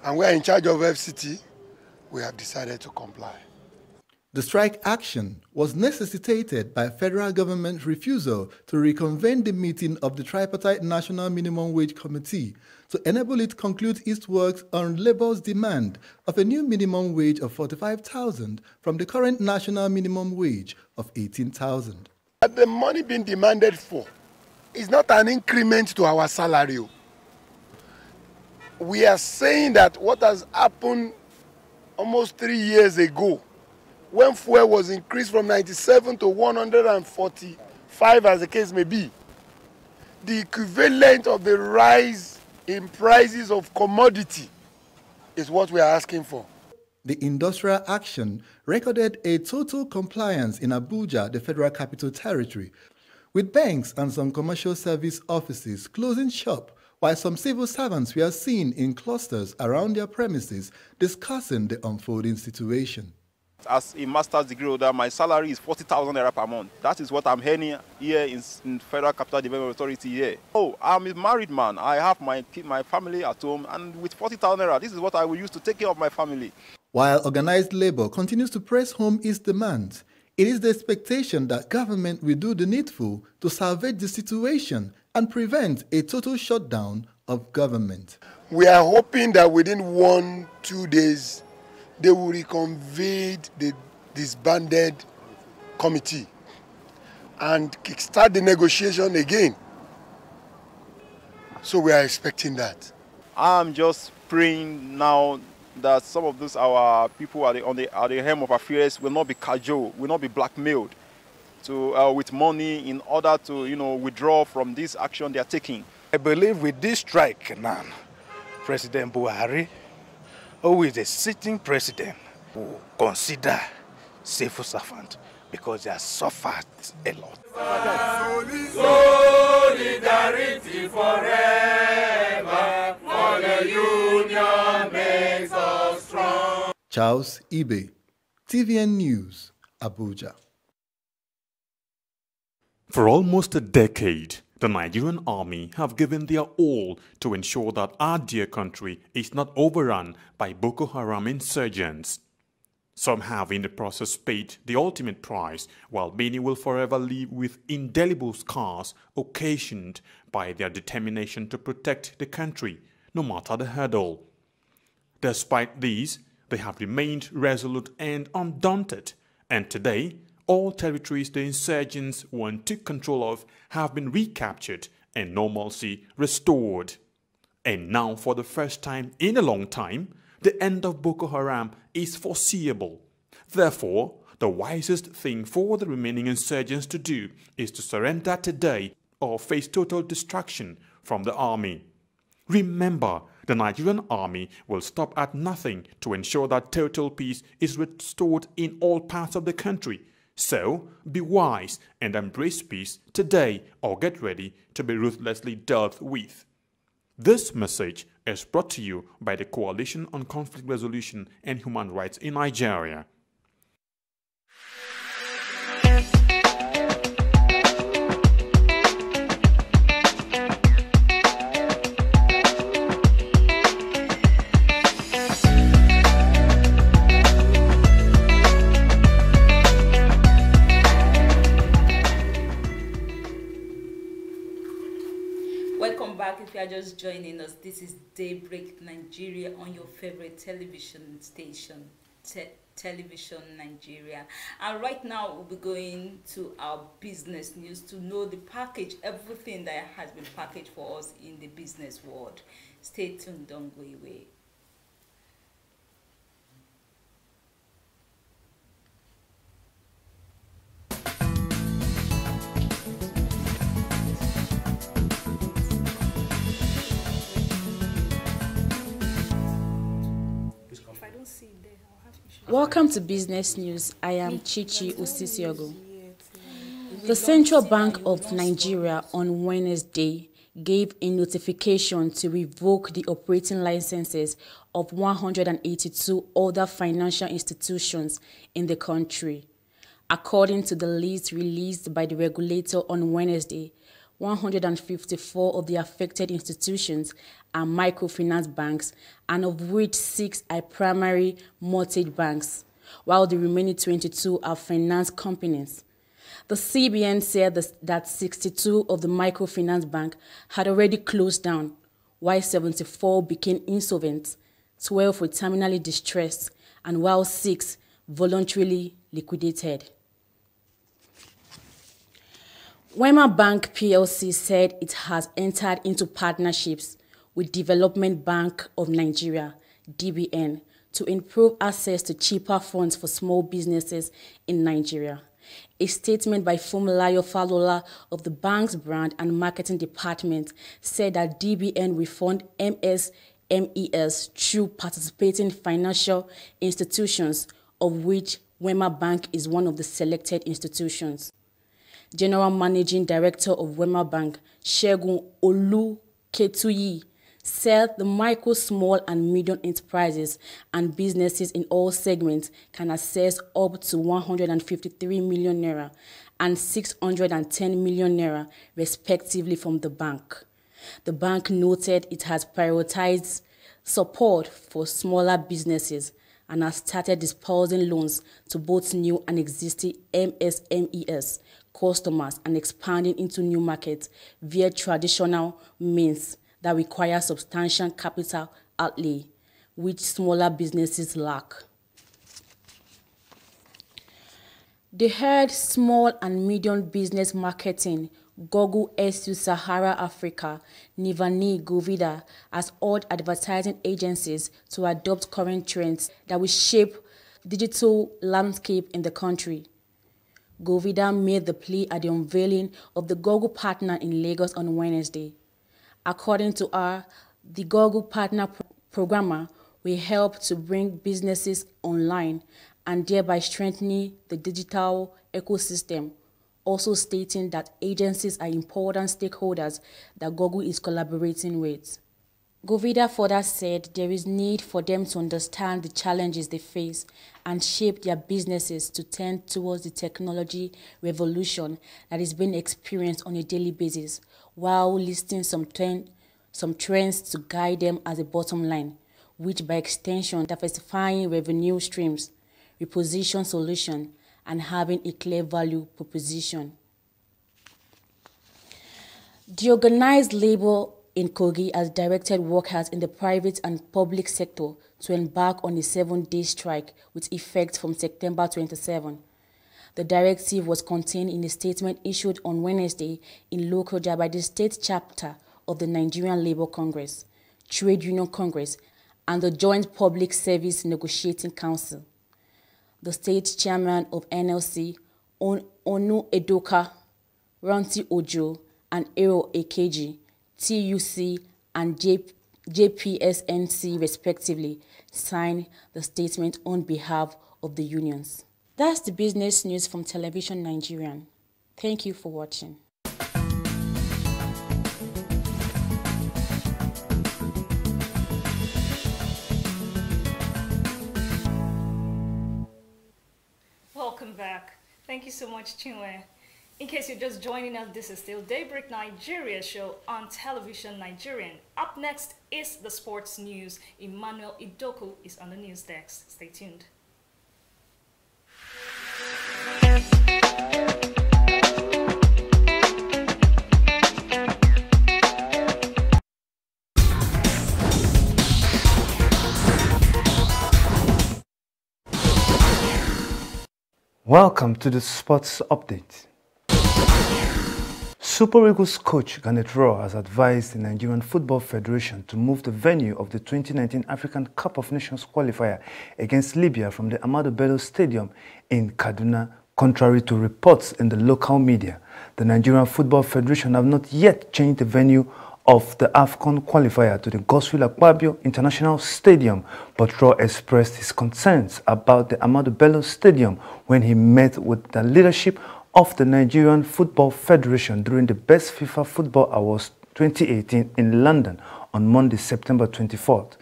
And we are in charge of FCT. We have decided to comply. The strike action was necessitated by federal government's refusal to reconvene the meeting of the Tripartite National Minimum Wage Committee to enable it conclude its work on labor's demand of a new minimum wage of 45,000 from the current national minimum wage of 18,000. The money being demanded for is not an increment to our salary. We are saying that what has happened almost 3 years ago, when fuel was increased from 97 to 145, as the case may be, the equivalent of the rise in prices of commodity is what we are asking for. The industrial action recorded a total compliance in Abuja, the Federal Capital Territory, with banks and some commercial service offices closing shop, while some civil servants were seen in clusters around their premises discussing the unfolding situation. As a master's degree holder, my salary is 40,000 naira per month. That is what I'm earning here in Federal Capital Development Authority here. Oh, I'm a married man. I have my family at home, and with 40,000 naira, this is what I will use to take care of my family. While organized labor continues to press home its demands, it is the expectation that government will do the needful to salvage the situation and prevent a total shutdown of government. We are hoping that within 1-2 days, they will reconvene the disbanded committee and kickstart the negotiation again. So we are expecting that. I'm just praying now that some of those our people at the helm of affairs will not be cajoled, will not be blackmailed to with money in order to withdraw from this action they are taking. I believe with this strike now, President Buhari, who is a sitting president, will consider civil servant because they have suffered a lot. Solidarity forever, for the union makes us strong. Charles Ibe, TVN News, Abuja. For almost a decade, the Nigerian army have given their all to ensure that our dear country is not overrun by Boko Haram insurgents. Some have in the process paid the ultimate price, while many will forever live with indelible scars occasioned by their determination to protect the country, no matter the hurdle. Despite these, they have remained resolute and undaunted, and today, all territories the insurgents once took control of have been recaptured and normalcy restored. And now, for the first time in a long time, the end of Boko Haram is foreseeable. Therefore, the wisest thing for the remaining insurgents to do is to surrender today or face total destruction from the army. Remember, the Nigerian army will stop at nothing to ensure that total peace is restored in all parts of the country. So, be wise and embrace peace today or get ready to be ruthlessly dealt with. This message is brought to you by the Coalition on Conflict Resolution and Human Rights in Nigeria. Welcome back. If you are just joining us, this is Daybreak Nigeria on your favorite television station, Television Nigeria. And right now we'll be going to our business news to know the package, everything that has been packaged for us in the business world. Stay tuned, don't go away. Welcome to Business News. I am Chichi Osisiogo. The Central Bank of Nigeria on Wednesday gave a notification to revoke the operating licenses of 182 other financial institutions in the country. According to the list released by the regulator on Wednesday, 154 of the affected institutions are microfinance banks, and of which 6 are primary mortgage banks, while the remaining 22 are finance companies. The CBN said that 62 of the microfinance banks had already closed down, while 74 became insolvent, 12 were terminally distressed, and while 6 voluntarily liquidated. Wema Bank PLC said it has entered into partnerships with Development Bank of Nigeria, DBN, to improve access to cheaper funds for small businesses in Nigeria. A statement by Funmilayo Falola of the bank's brand and marketing department said that DBN will fund MSMEs through participating financial institutions, of which Wema Bank is one of the selected institutions. General Managing Director of Wema Bank, Segun Oluketuyi, said the micro, small and medium enterprises and businesses in all segments can access up to 153 million naira and 610 million naira respectively from the bank. The bank noted it has prioritized support for smaller businesses and has started disbursing loans to both new and existing MSMEs customers and expanding into new markets via traditional means that require substantial capital outlay, which smaller businesses lack. The head Small and Medium Business Marketing Google SU Sahara Africa, Nivani Govida, has urged advertising agencies to adopt current trends that will shape digital landscape in the country. Govida made the plea at the unveiling of the Google Partner in Lagos on Wednesday. According to her, the Google Partner Programmer will help to bring businesses online and thereby strengthening the digital ecosystem, also stating that agencies are important stakeholders that Google is collaborating with. Govida further said there is need for them to understand the challenges they face and shape their businesses to tend towards the technology revolution that is being experienced on a daily basis, while listing some trends to guide them as a bottom line, which by extension diversifying revenue streams, reposition solution, and having a clear value proposition. The organized labor in Kogi has directed workers in the private and public sector to embark on a 7-day strike with effect from September 27. The directive was contained in a statement issued on Wednesday in Lokoja by the state chapter of the Nigerian Labour Congress, Trade Union Congress, and the Joint Public Service Negotiating Council. The state chairman of NLC, Onu Edoka, Ranti Ojo, and Ero Ekeji, TUC and JPSNC respectively, signed the statement on behalf of the unions. That's the business news from Television Nigerian. Thank you for watching. Welcome back. Thank you so much, Chinwe. In case you're just joining us, this is still Daybreak Nigeria show on Television Nigerian. Up next is the sports news. Emmanuel Idoku is on the news desk. Stay tuned. Welcome to the sports update. Super Eagles coach Garnet Rohr has advised the Nigerian Football Federation to move the venue of the 2019 African Cup of Nations qualifier against Libya from the Ahmadu Bello Stadium in Kaduna, contrary to reports in the local media. The Nigerian Football Federation have not yet changed the venue of the AFCON qualifier to the Godswill Akpabio International Stadium, but Rohr expressed his concerns about the Ahmadu Bello Stadium when he met with the leadership of the Nigerian Football Federation during the Best FIFA Football Awards 2018 in London on Monday, September 24th.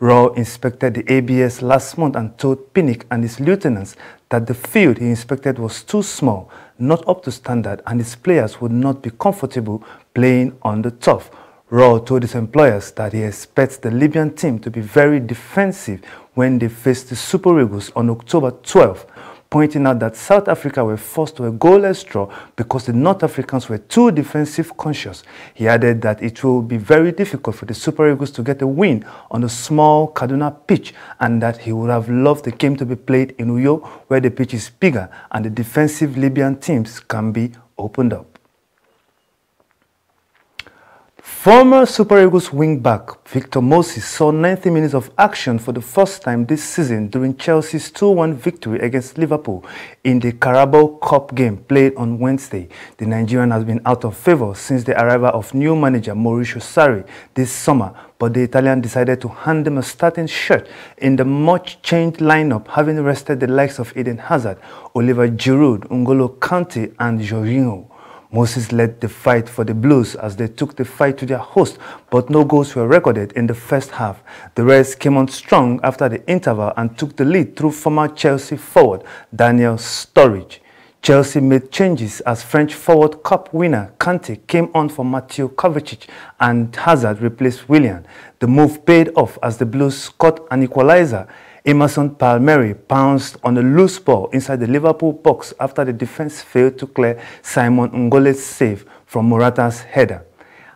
Rohr inspected the ABS last month and told Pinnick and his lieutenants that the field he inspected was too small, not up to standard, and his players would not be comfortable playing on the turf. Rohr told his employers that he expects the Libyan team to be very defensive when they face the Super Eagles on October 12th, pointing out that South Africa were forced to a goalless draw because the North Africans were too defensive conscious. He added that it will be very difficult for the Super Eagles to get a win on a small Kaduna pitch and that he would have loved the game to be played in Uyo, where the pitch is bigger and the defensive Libyan teams can be opened up. Former Super Eagles wing-back Victor Moses saw 90 minutes of action for the first time this season during Chelsea's 2-1 victory against Liverpool in the Carabao Cup game played on Wednesday. The Nigerian has been out of favour since the arrival of new manager Mauricio Sarri this summer, but the Italian decided to hand him a starting shirt in the much-changed lineup, having rested the likes of Eden Hazard, Oliver Giroud, N'Golo Kante and Jorginho. Moses led the fight for the Blues as they took the fight to their host, but no goals were recorded in the first half. The Reds came on strong after the interval and took the lead through former Chelsea forward Daniel Sturridge. Chelsea made changes as French forward cup winner Kante came on for Mateo Kovacic and Hazard replaced Willian. The move paid off as the Blues scored an equalizer. Emerson Palmieri pounced on a loose ball inside the Liverpool box after the defense failed to clear Simon Ngole's save from Morata's header.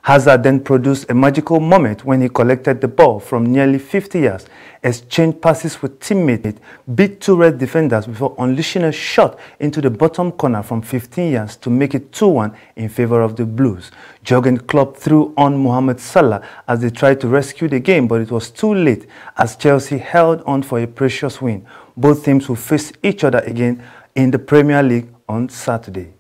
Hazard then produced a magical moment when he collected the ball from nearly 50 yards, exchanged passes with teammates, beat two Red defenders before unleashing a shot into the bottom corner from 15 yards to make it 2-1 in favor of the Blues. Jurgen Klopp threw on Mohamed Salah as they tried to rescue the game, but it was too late as Chelsea held on for a precious win. Both teams will face each other again in the Premier League on Saturday.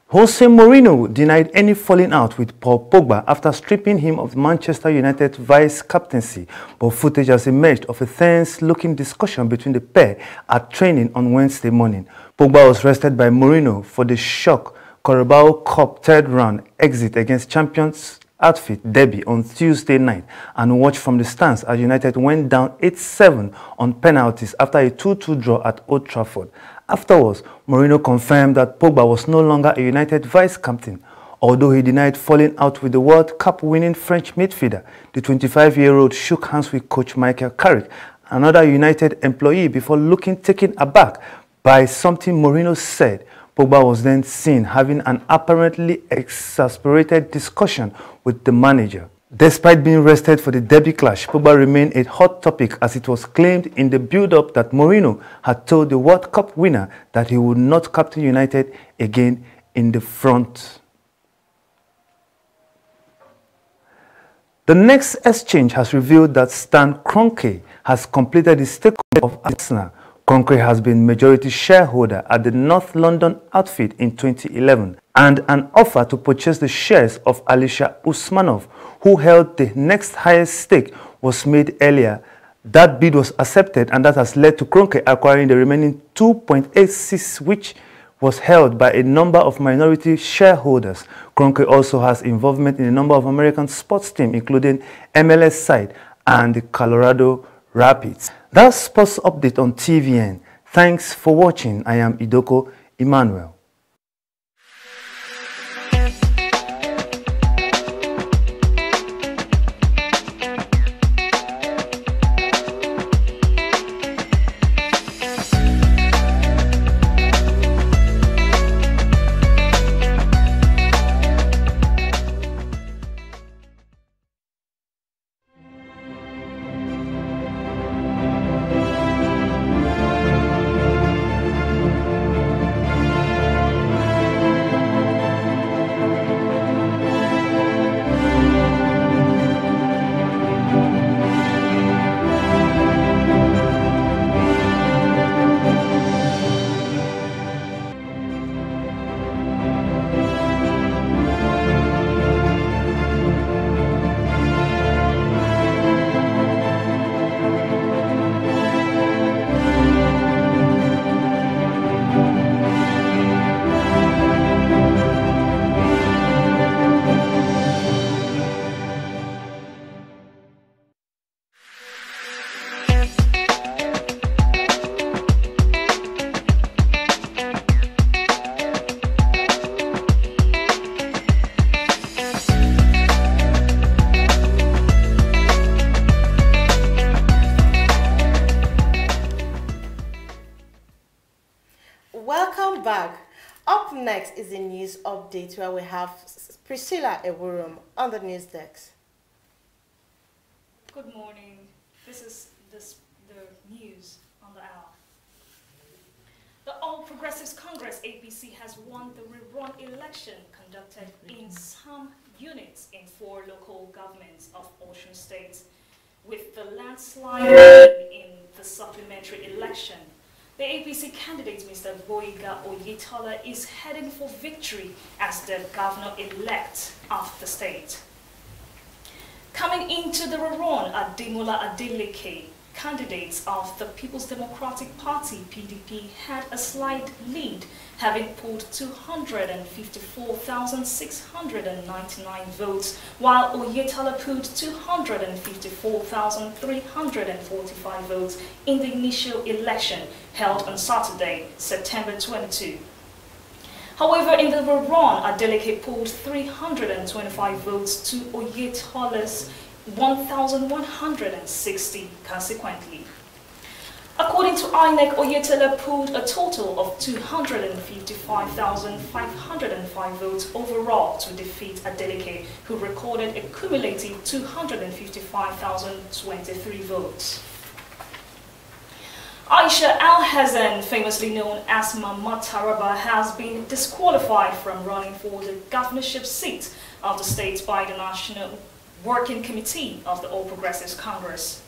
Jose Mourinho denied any falling out with Paul Pogba after stripping him of Manchester United vice-captaincy, but footage has emerged of a tense-looking discussion between the pair at training on Wednesday morning. Pogba was rested by Mourinho for the shock Carabao Cup third-round exit against champions outfit Derby on Tuesday night and watched from the stands as United went down 8-7 on penalties after a 2-2 draw at Old Trafford. Afterwards, Mourinho confirmed that Pogba was no longer a United vice-captain. Although he denied falling out with the World Cup winning French midfielder, the 25-year-old shook hands with coach Michael Carrick, another United employee, before looking taken aback by something Mourinho said. Pogba was then seen having an apparently exasperated discussion with the manager. Despite being rested for the Derby clash, Pogba remained a hot topic as it was claimed in the build-up that Mourinho had told the World Cup winner that he would not captain United again in the front. The next exchange has revealed that Stan Kroenke has completed his takeover of Arsenal. Kroenke has been majority shareholder at the North London outfit in 2011, and an offer to purchase the shares of Alisher Usmanov, who held the next highest stake, was made earlier. That bid was accepted, and that has led to Kroenke acquiring the remaining 2.86, which was held by a number of minority shareholders. Kroenke also has involvement in a number of American sports teams, including MLS side and the Colorado Rapids. That's Sports Update on TVN. Thanks for watching. I am Idoko Emmanuel. Welcome back. Up next is a news update where we have Priscilla Ewurum on the news desk. Good morning. This is the news on the hour. The All Progressives Congress APC has won the rerun election conducted in some units in 4 local governments of Osun State. With the landslide in the supplementary election, the APC candidate, Mr. Boyega Oyetola, is heading for victory as the governor-elect of the state. Coming into the rerun, Ademola Adeleke, candidates of the People's Democratic Party, PDP, had a slight lead, having pulled 254,699 votes, while Oyetola pulled 254,345 votes in the initial election held on Saturday, September 22. However, in the rerun, Adeleke pulled 325 votes to Oyetola's 1,160 consequently. According to INEC, Oyetola pulled a total of 255,505 votes overall to defeat Adeleke, who recorded a cumulative 255,023 votes. Aisha Al-Hassan, famously known as Mama Taraba, has been disqualified from running for the governorship seat of the state by the National Working Committee of the All Progressives Congress.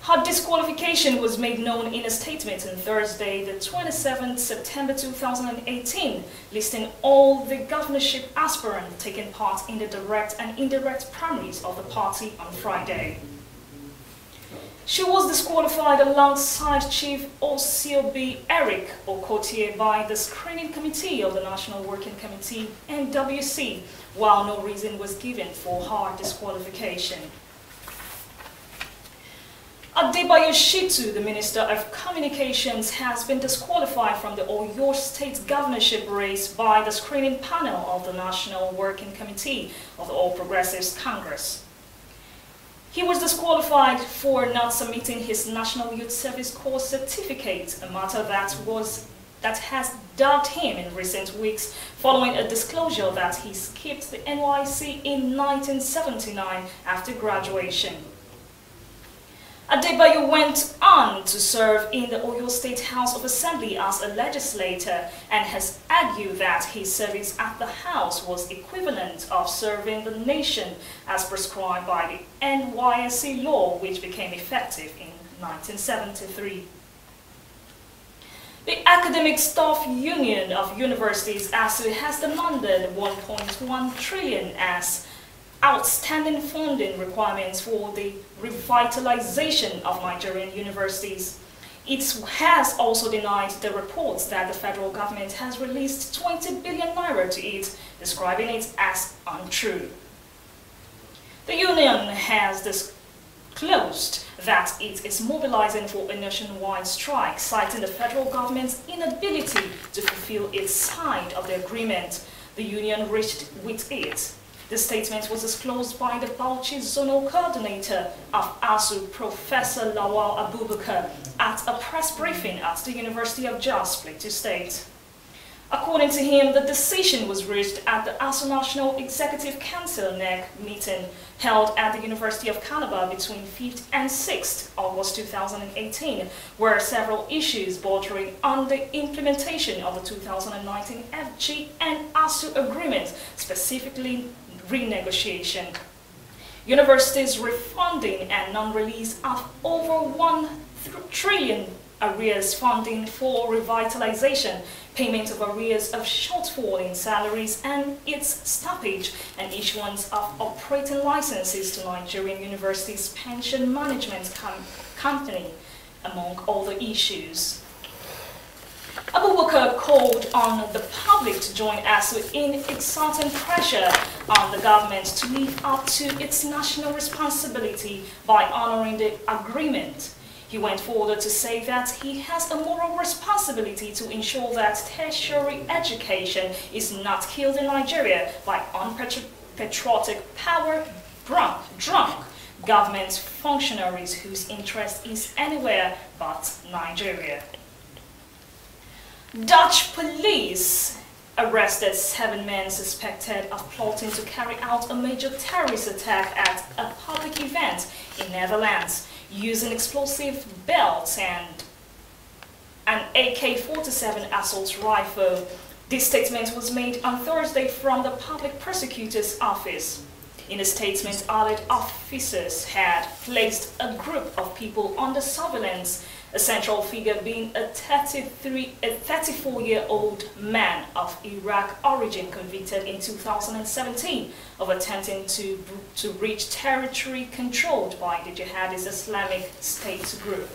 Her disqualification was made known in a statement on Thursday, the 27th September 2018, listing all the governorship aspirants taking part in the direct and indirect primaries of the party on Friday. She was disqualified alongside Chief Osiobi Eric Okotie by the Screening Committee of the National Working Committee, NWC, while no reason was given for her disqualification. Adebayo Shitu, the Minister of Communications, has been disqualified from the Oyo State governorship race by the screening panel of the National Working Committee of the All Progressives Congress. He was disqualified for not submitting his National Youth Service Corps certificate, a matter that has dogged him in recent weeks following a disclosure that he skipped the NYC in 1979 after graduation. Adebayo went on to serve in the Oyo State House of Assembly as a legislator and has argued that his service at the House was equivalent of serving the nation as prescribed by the NYSC law, which became effective in 1973. The Academic Staff Union of Universities, ASU, has demanded 1.1 trillion as outstanding funding requirements for the revitalization of Nigerian universities. It has also denied the reports that the federal government has released 20 billion naira to it, describing it as untrue. The union has disclosed that it is mobilizing for a nationwide strike, citing the federal government's inability to fulfill its side of the agreement the union reached with it. The statement was disclosed by the Bauchi Zonal Coordinator of ASU, Professor Lawal Abubakar, at a press briefing at the University of Jos Plateau State. According to him, the decision was reached at the ASU National Executive Council NEC meeting held at the University of Calabar between 5th and 6th August 2018, where several issues bordering on the implementation of the 2019 FG and ASU agreement, specifically renegotiation, universities refunding and non-release of over 1 trillion arrears funding for revitalization, payment of arrears of shortfall in salaries and its stoppage, and issuance of operating licenses to Nigerian universities' pension management company, among other issues. Abubakar called on the public to join ASU in exerting pressure on the government to live up to its national responsibility by honoring the agreement. He went further to say that he has a moral responsibility to ensure that tertiary education is not killed in Nigeria by unpatriotic, power-drunk government functionaries whose interest is anywhere but Nigeria. Dutch police arrested 7 men suspected of plotting to carry out a major terrorist attack at a public event in Netherlands, using explosive belts and an AK-47 assault rifle. This statement was made on Thursday from the Public Prosecutor's Office. In a statement, allied officers had placed a group of people under surveillance A central figure being a 34-year-old man of Iraq origin convicted in 2017 of attempting to reach territory controlled by the jihadist Islamic State group.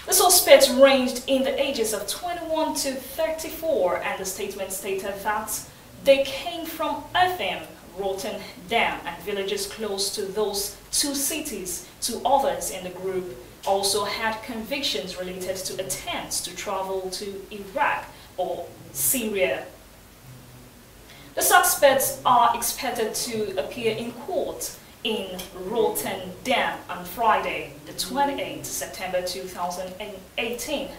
The suspects ranged in the ages of 21 to 34, and the statement stated that they came from FM, Rotten Dam, and villages close to those two cities. Two others in the group also had convictions related to attempts to travel to Iraq or Syria. The suspects are expected to appear in court in Rotten Dam on Friday, the 28th September 2018.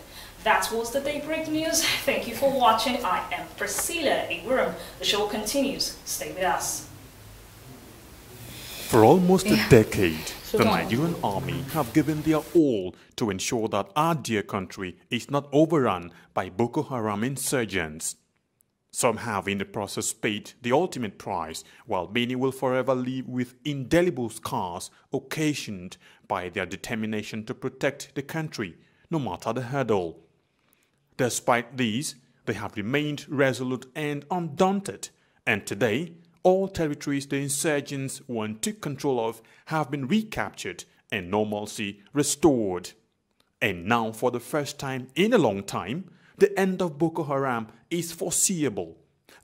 That was the Daybreak News. Thank you for watching. I am Priscilla Igurum. The show continues. Stay with us. For almost a decade, the Nigerian army have given their all to ensure that our dear country is not overrun by Boko Haram insurgents. Some have in the process paid the ultimate price, while many will forever live with indelible scars occasioned by their determination to protect the country, no matter the hurdle. Despite these, they have remained resolute and undaunted, and today, all territories the insurgents once took control of have been recaptured and normalcy restored. And now, for the first time in a long time, the end of Boko Haram is foreseeable.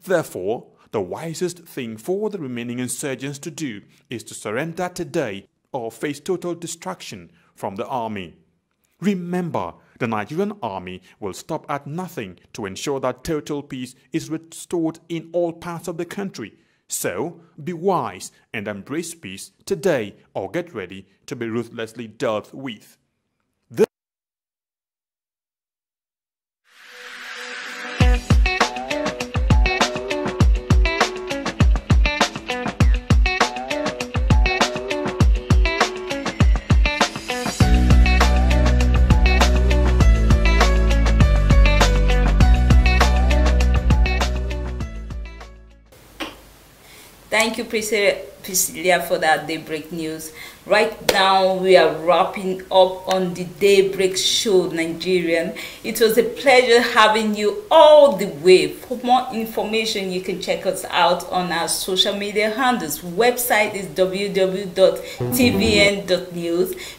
Therefore, the wisest thing for the remaining insurgents to do is to surrender today or face total destruction from the army. Remember, the Nigerian army will stop at nothing to ensure that total peace is restored in all parts of the country. So, be wise and embrace peace today or get ready to be ruthlessly dealt with. Thank you, Priscilla, for that Daybreak News. Right now, we are wrapping up on the Daybreak Show, Nigerian. It was a pleasure having you all the way. For more information, you can check us out on our social media handles. Website is www.tvn.news.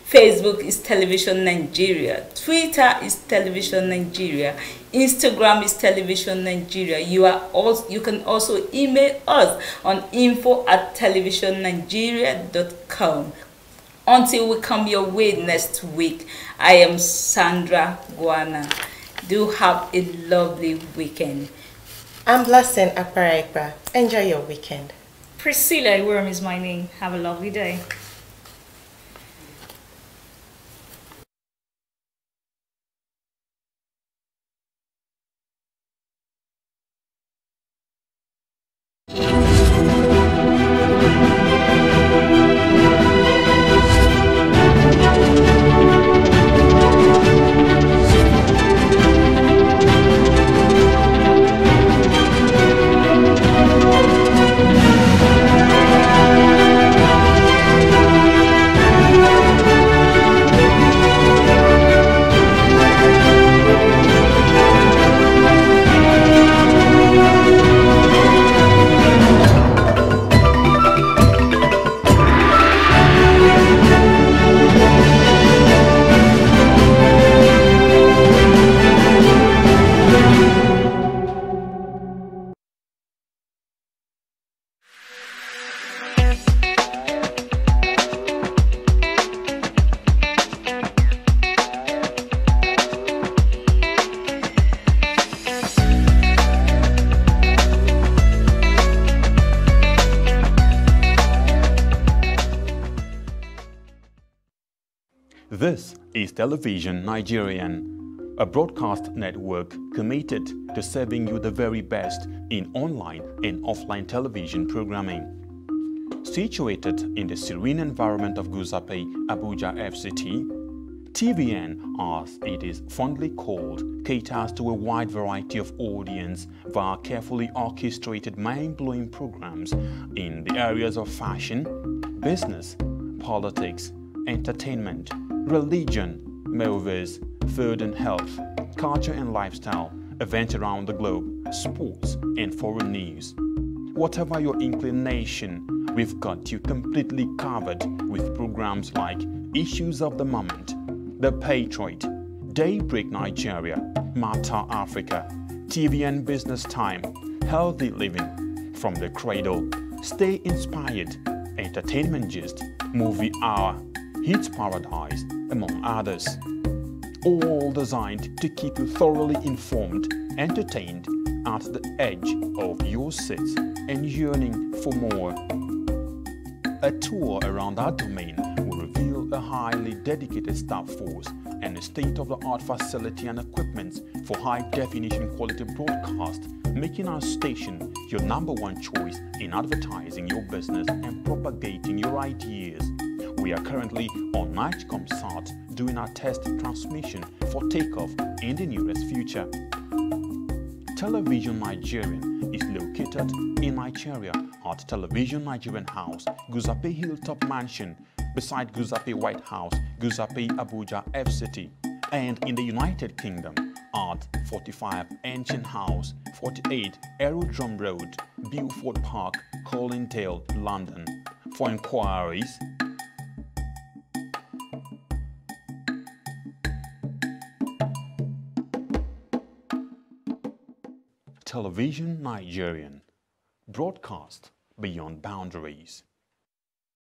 Facebook is Television Nigeria. Twitter is Television Nigeria. Instagram is Television Nigeria. You can also email us on info@televisionnigeria.com. Until we come your way next week, I am Sandra Guana. Do have a lovely weekend. I'm Blessing Akpara. Enjoy your weekend. Priscilla Igurum is my name. Have a lovely day. This is Television Nigerian, a broadcast network committed to serving you the very best in online and offline television programming. Situated in the serene environment of Guzape, Abuja FCT, TVN, as it is fondly called, caters to a wide variety of audience via carefully orchestrated mind-blowing programs in the areas of fashion, business, politics, entertainment, religion, movies, food and health, culture and lifestyle, events around the globe, sports and foreign news. Whatever your inclination, we've got you completely covered with programs like Issues of the Moment, The Patriot, Daybreak Nigeria, Matter Africa, TV and Business Time, Healthy Living, From the Cradle, Stay Inspired, Entertainment Gist, Movie Hour, Hits Paradise, among others. All designed to keep you thoroughly informed, entertained, at the edge of your seats and yearning for more. A tour around our domain will reveal a highly dedicated staff force and a state-of-the-art facility and equipment for high-definition quality broadcast, making our station your #1 choice in advertising your business and propagating your ideas. We are currently on NightComSat doing our test transmission for takeoff in the nearest future. Television Nigerian is located in Nigeria at Television Nigerian House, Guzape Hilltop Mansion, beside Guzape White House, Guzape Abuja FCT, and in the United Kingdom at 45 Ancient House, 48 Aerodrome Road, Beaufort Park, Colindale, London. For inquiries, Television Nigerian, broadcast beyond boundaries.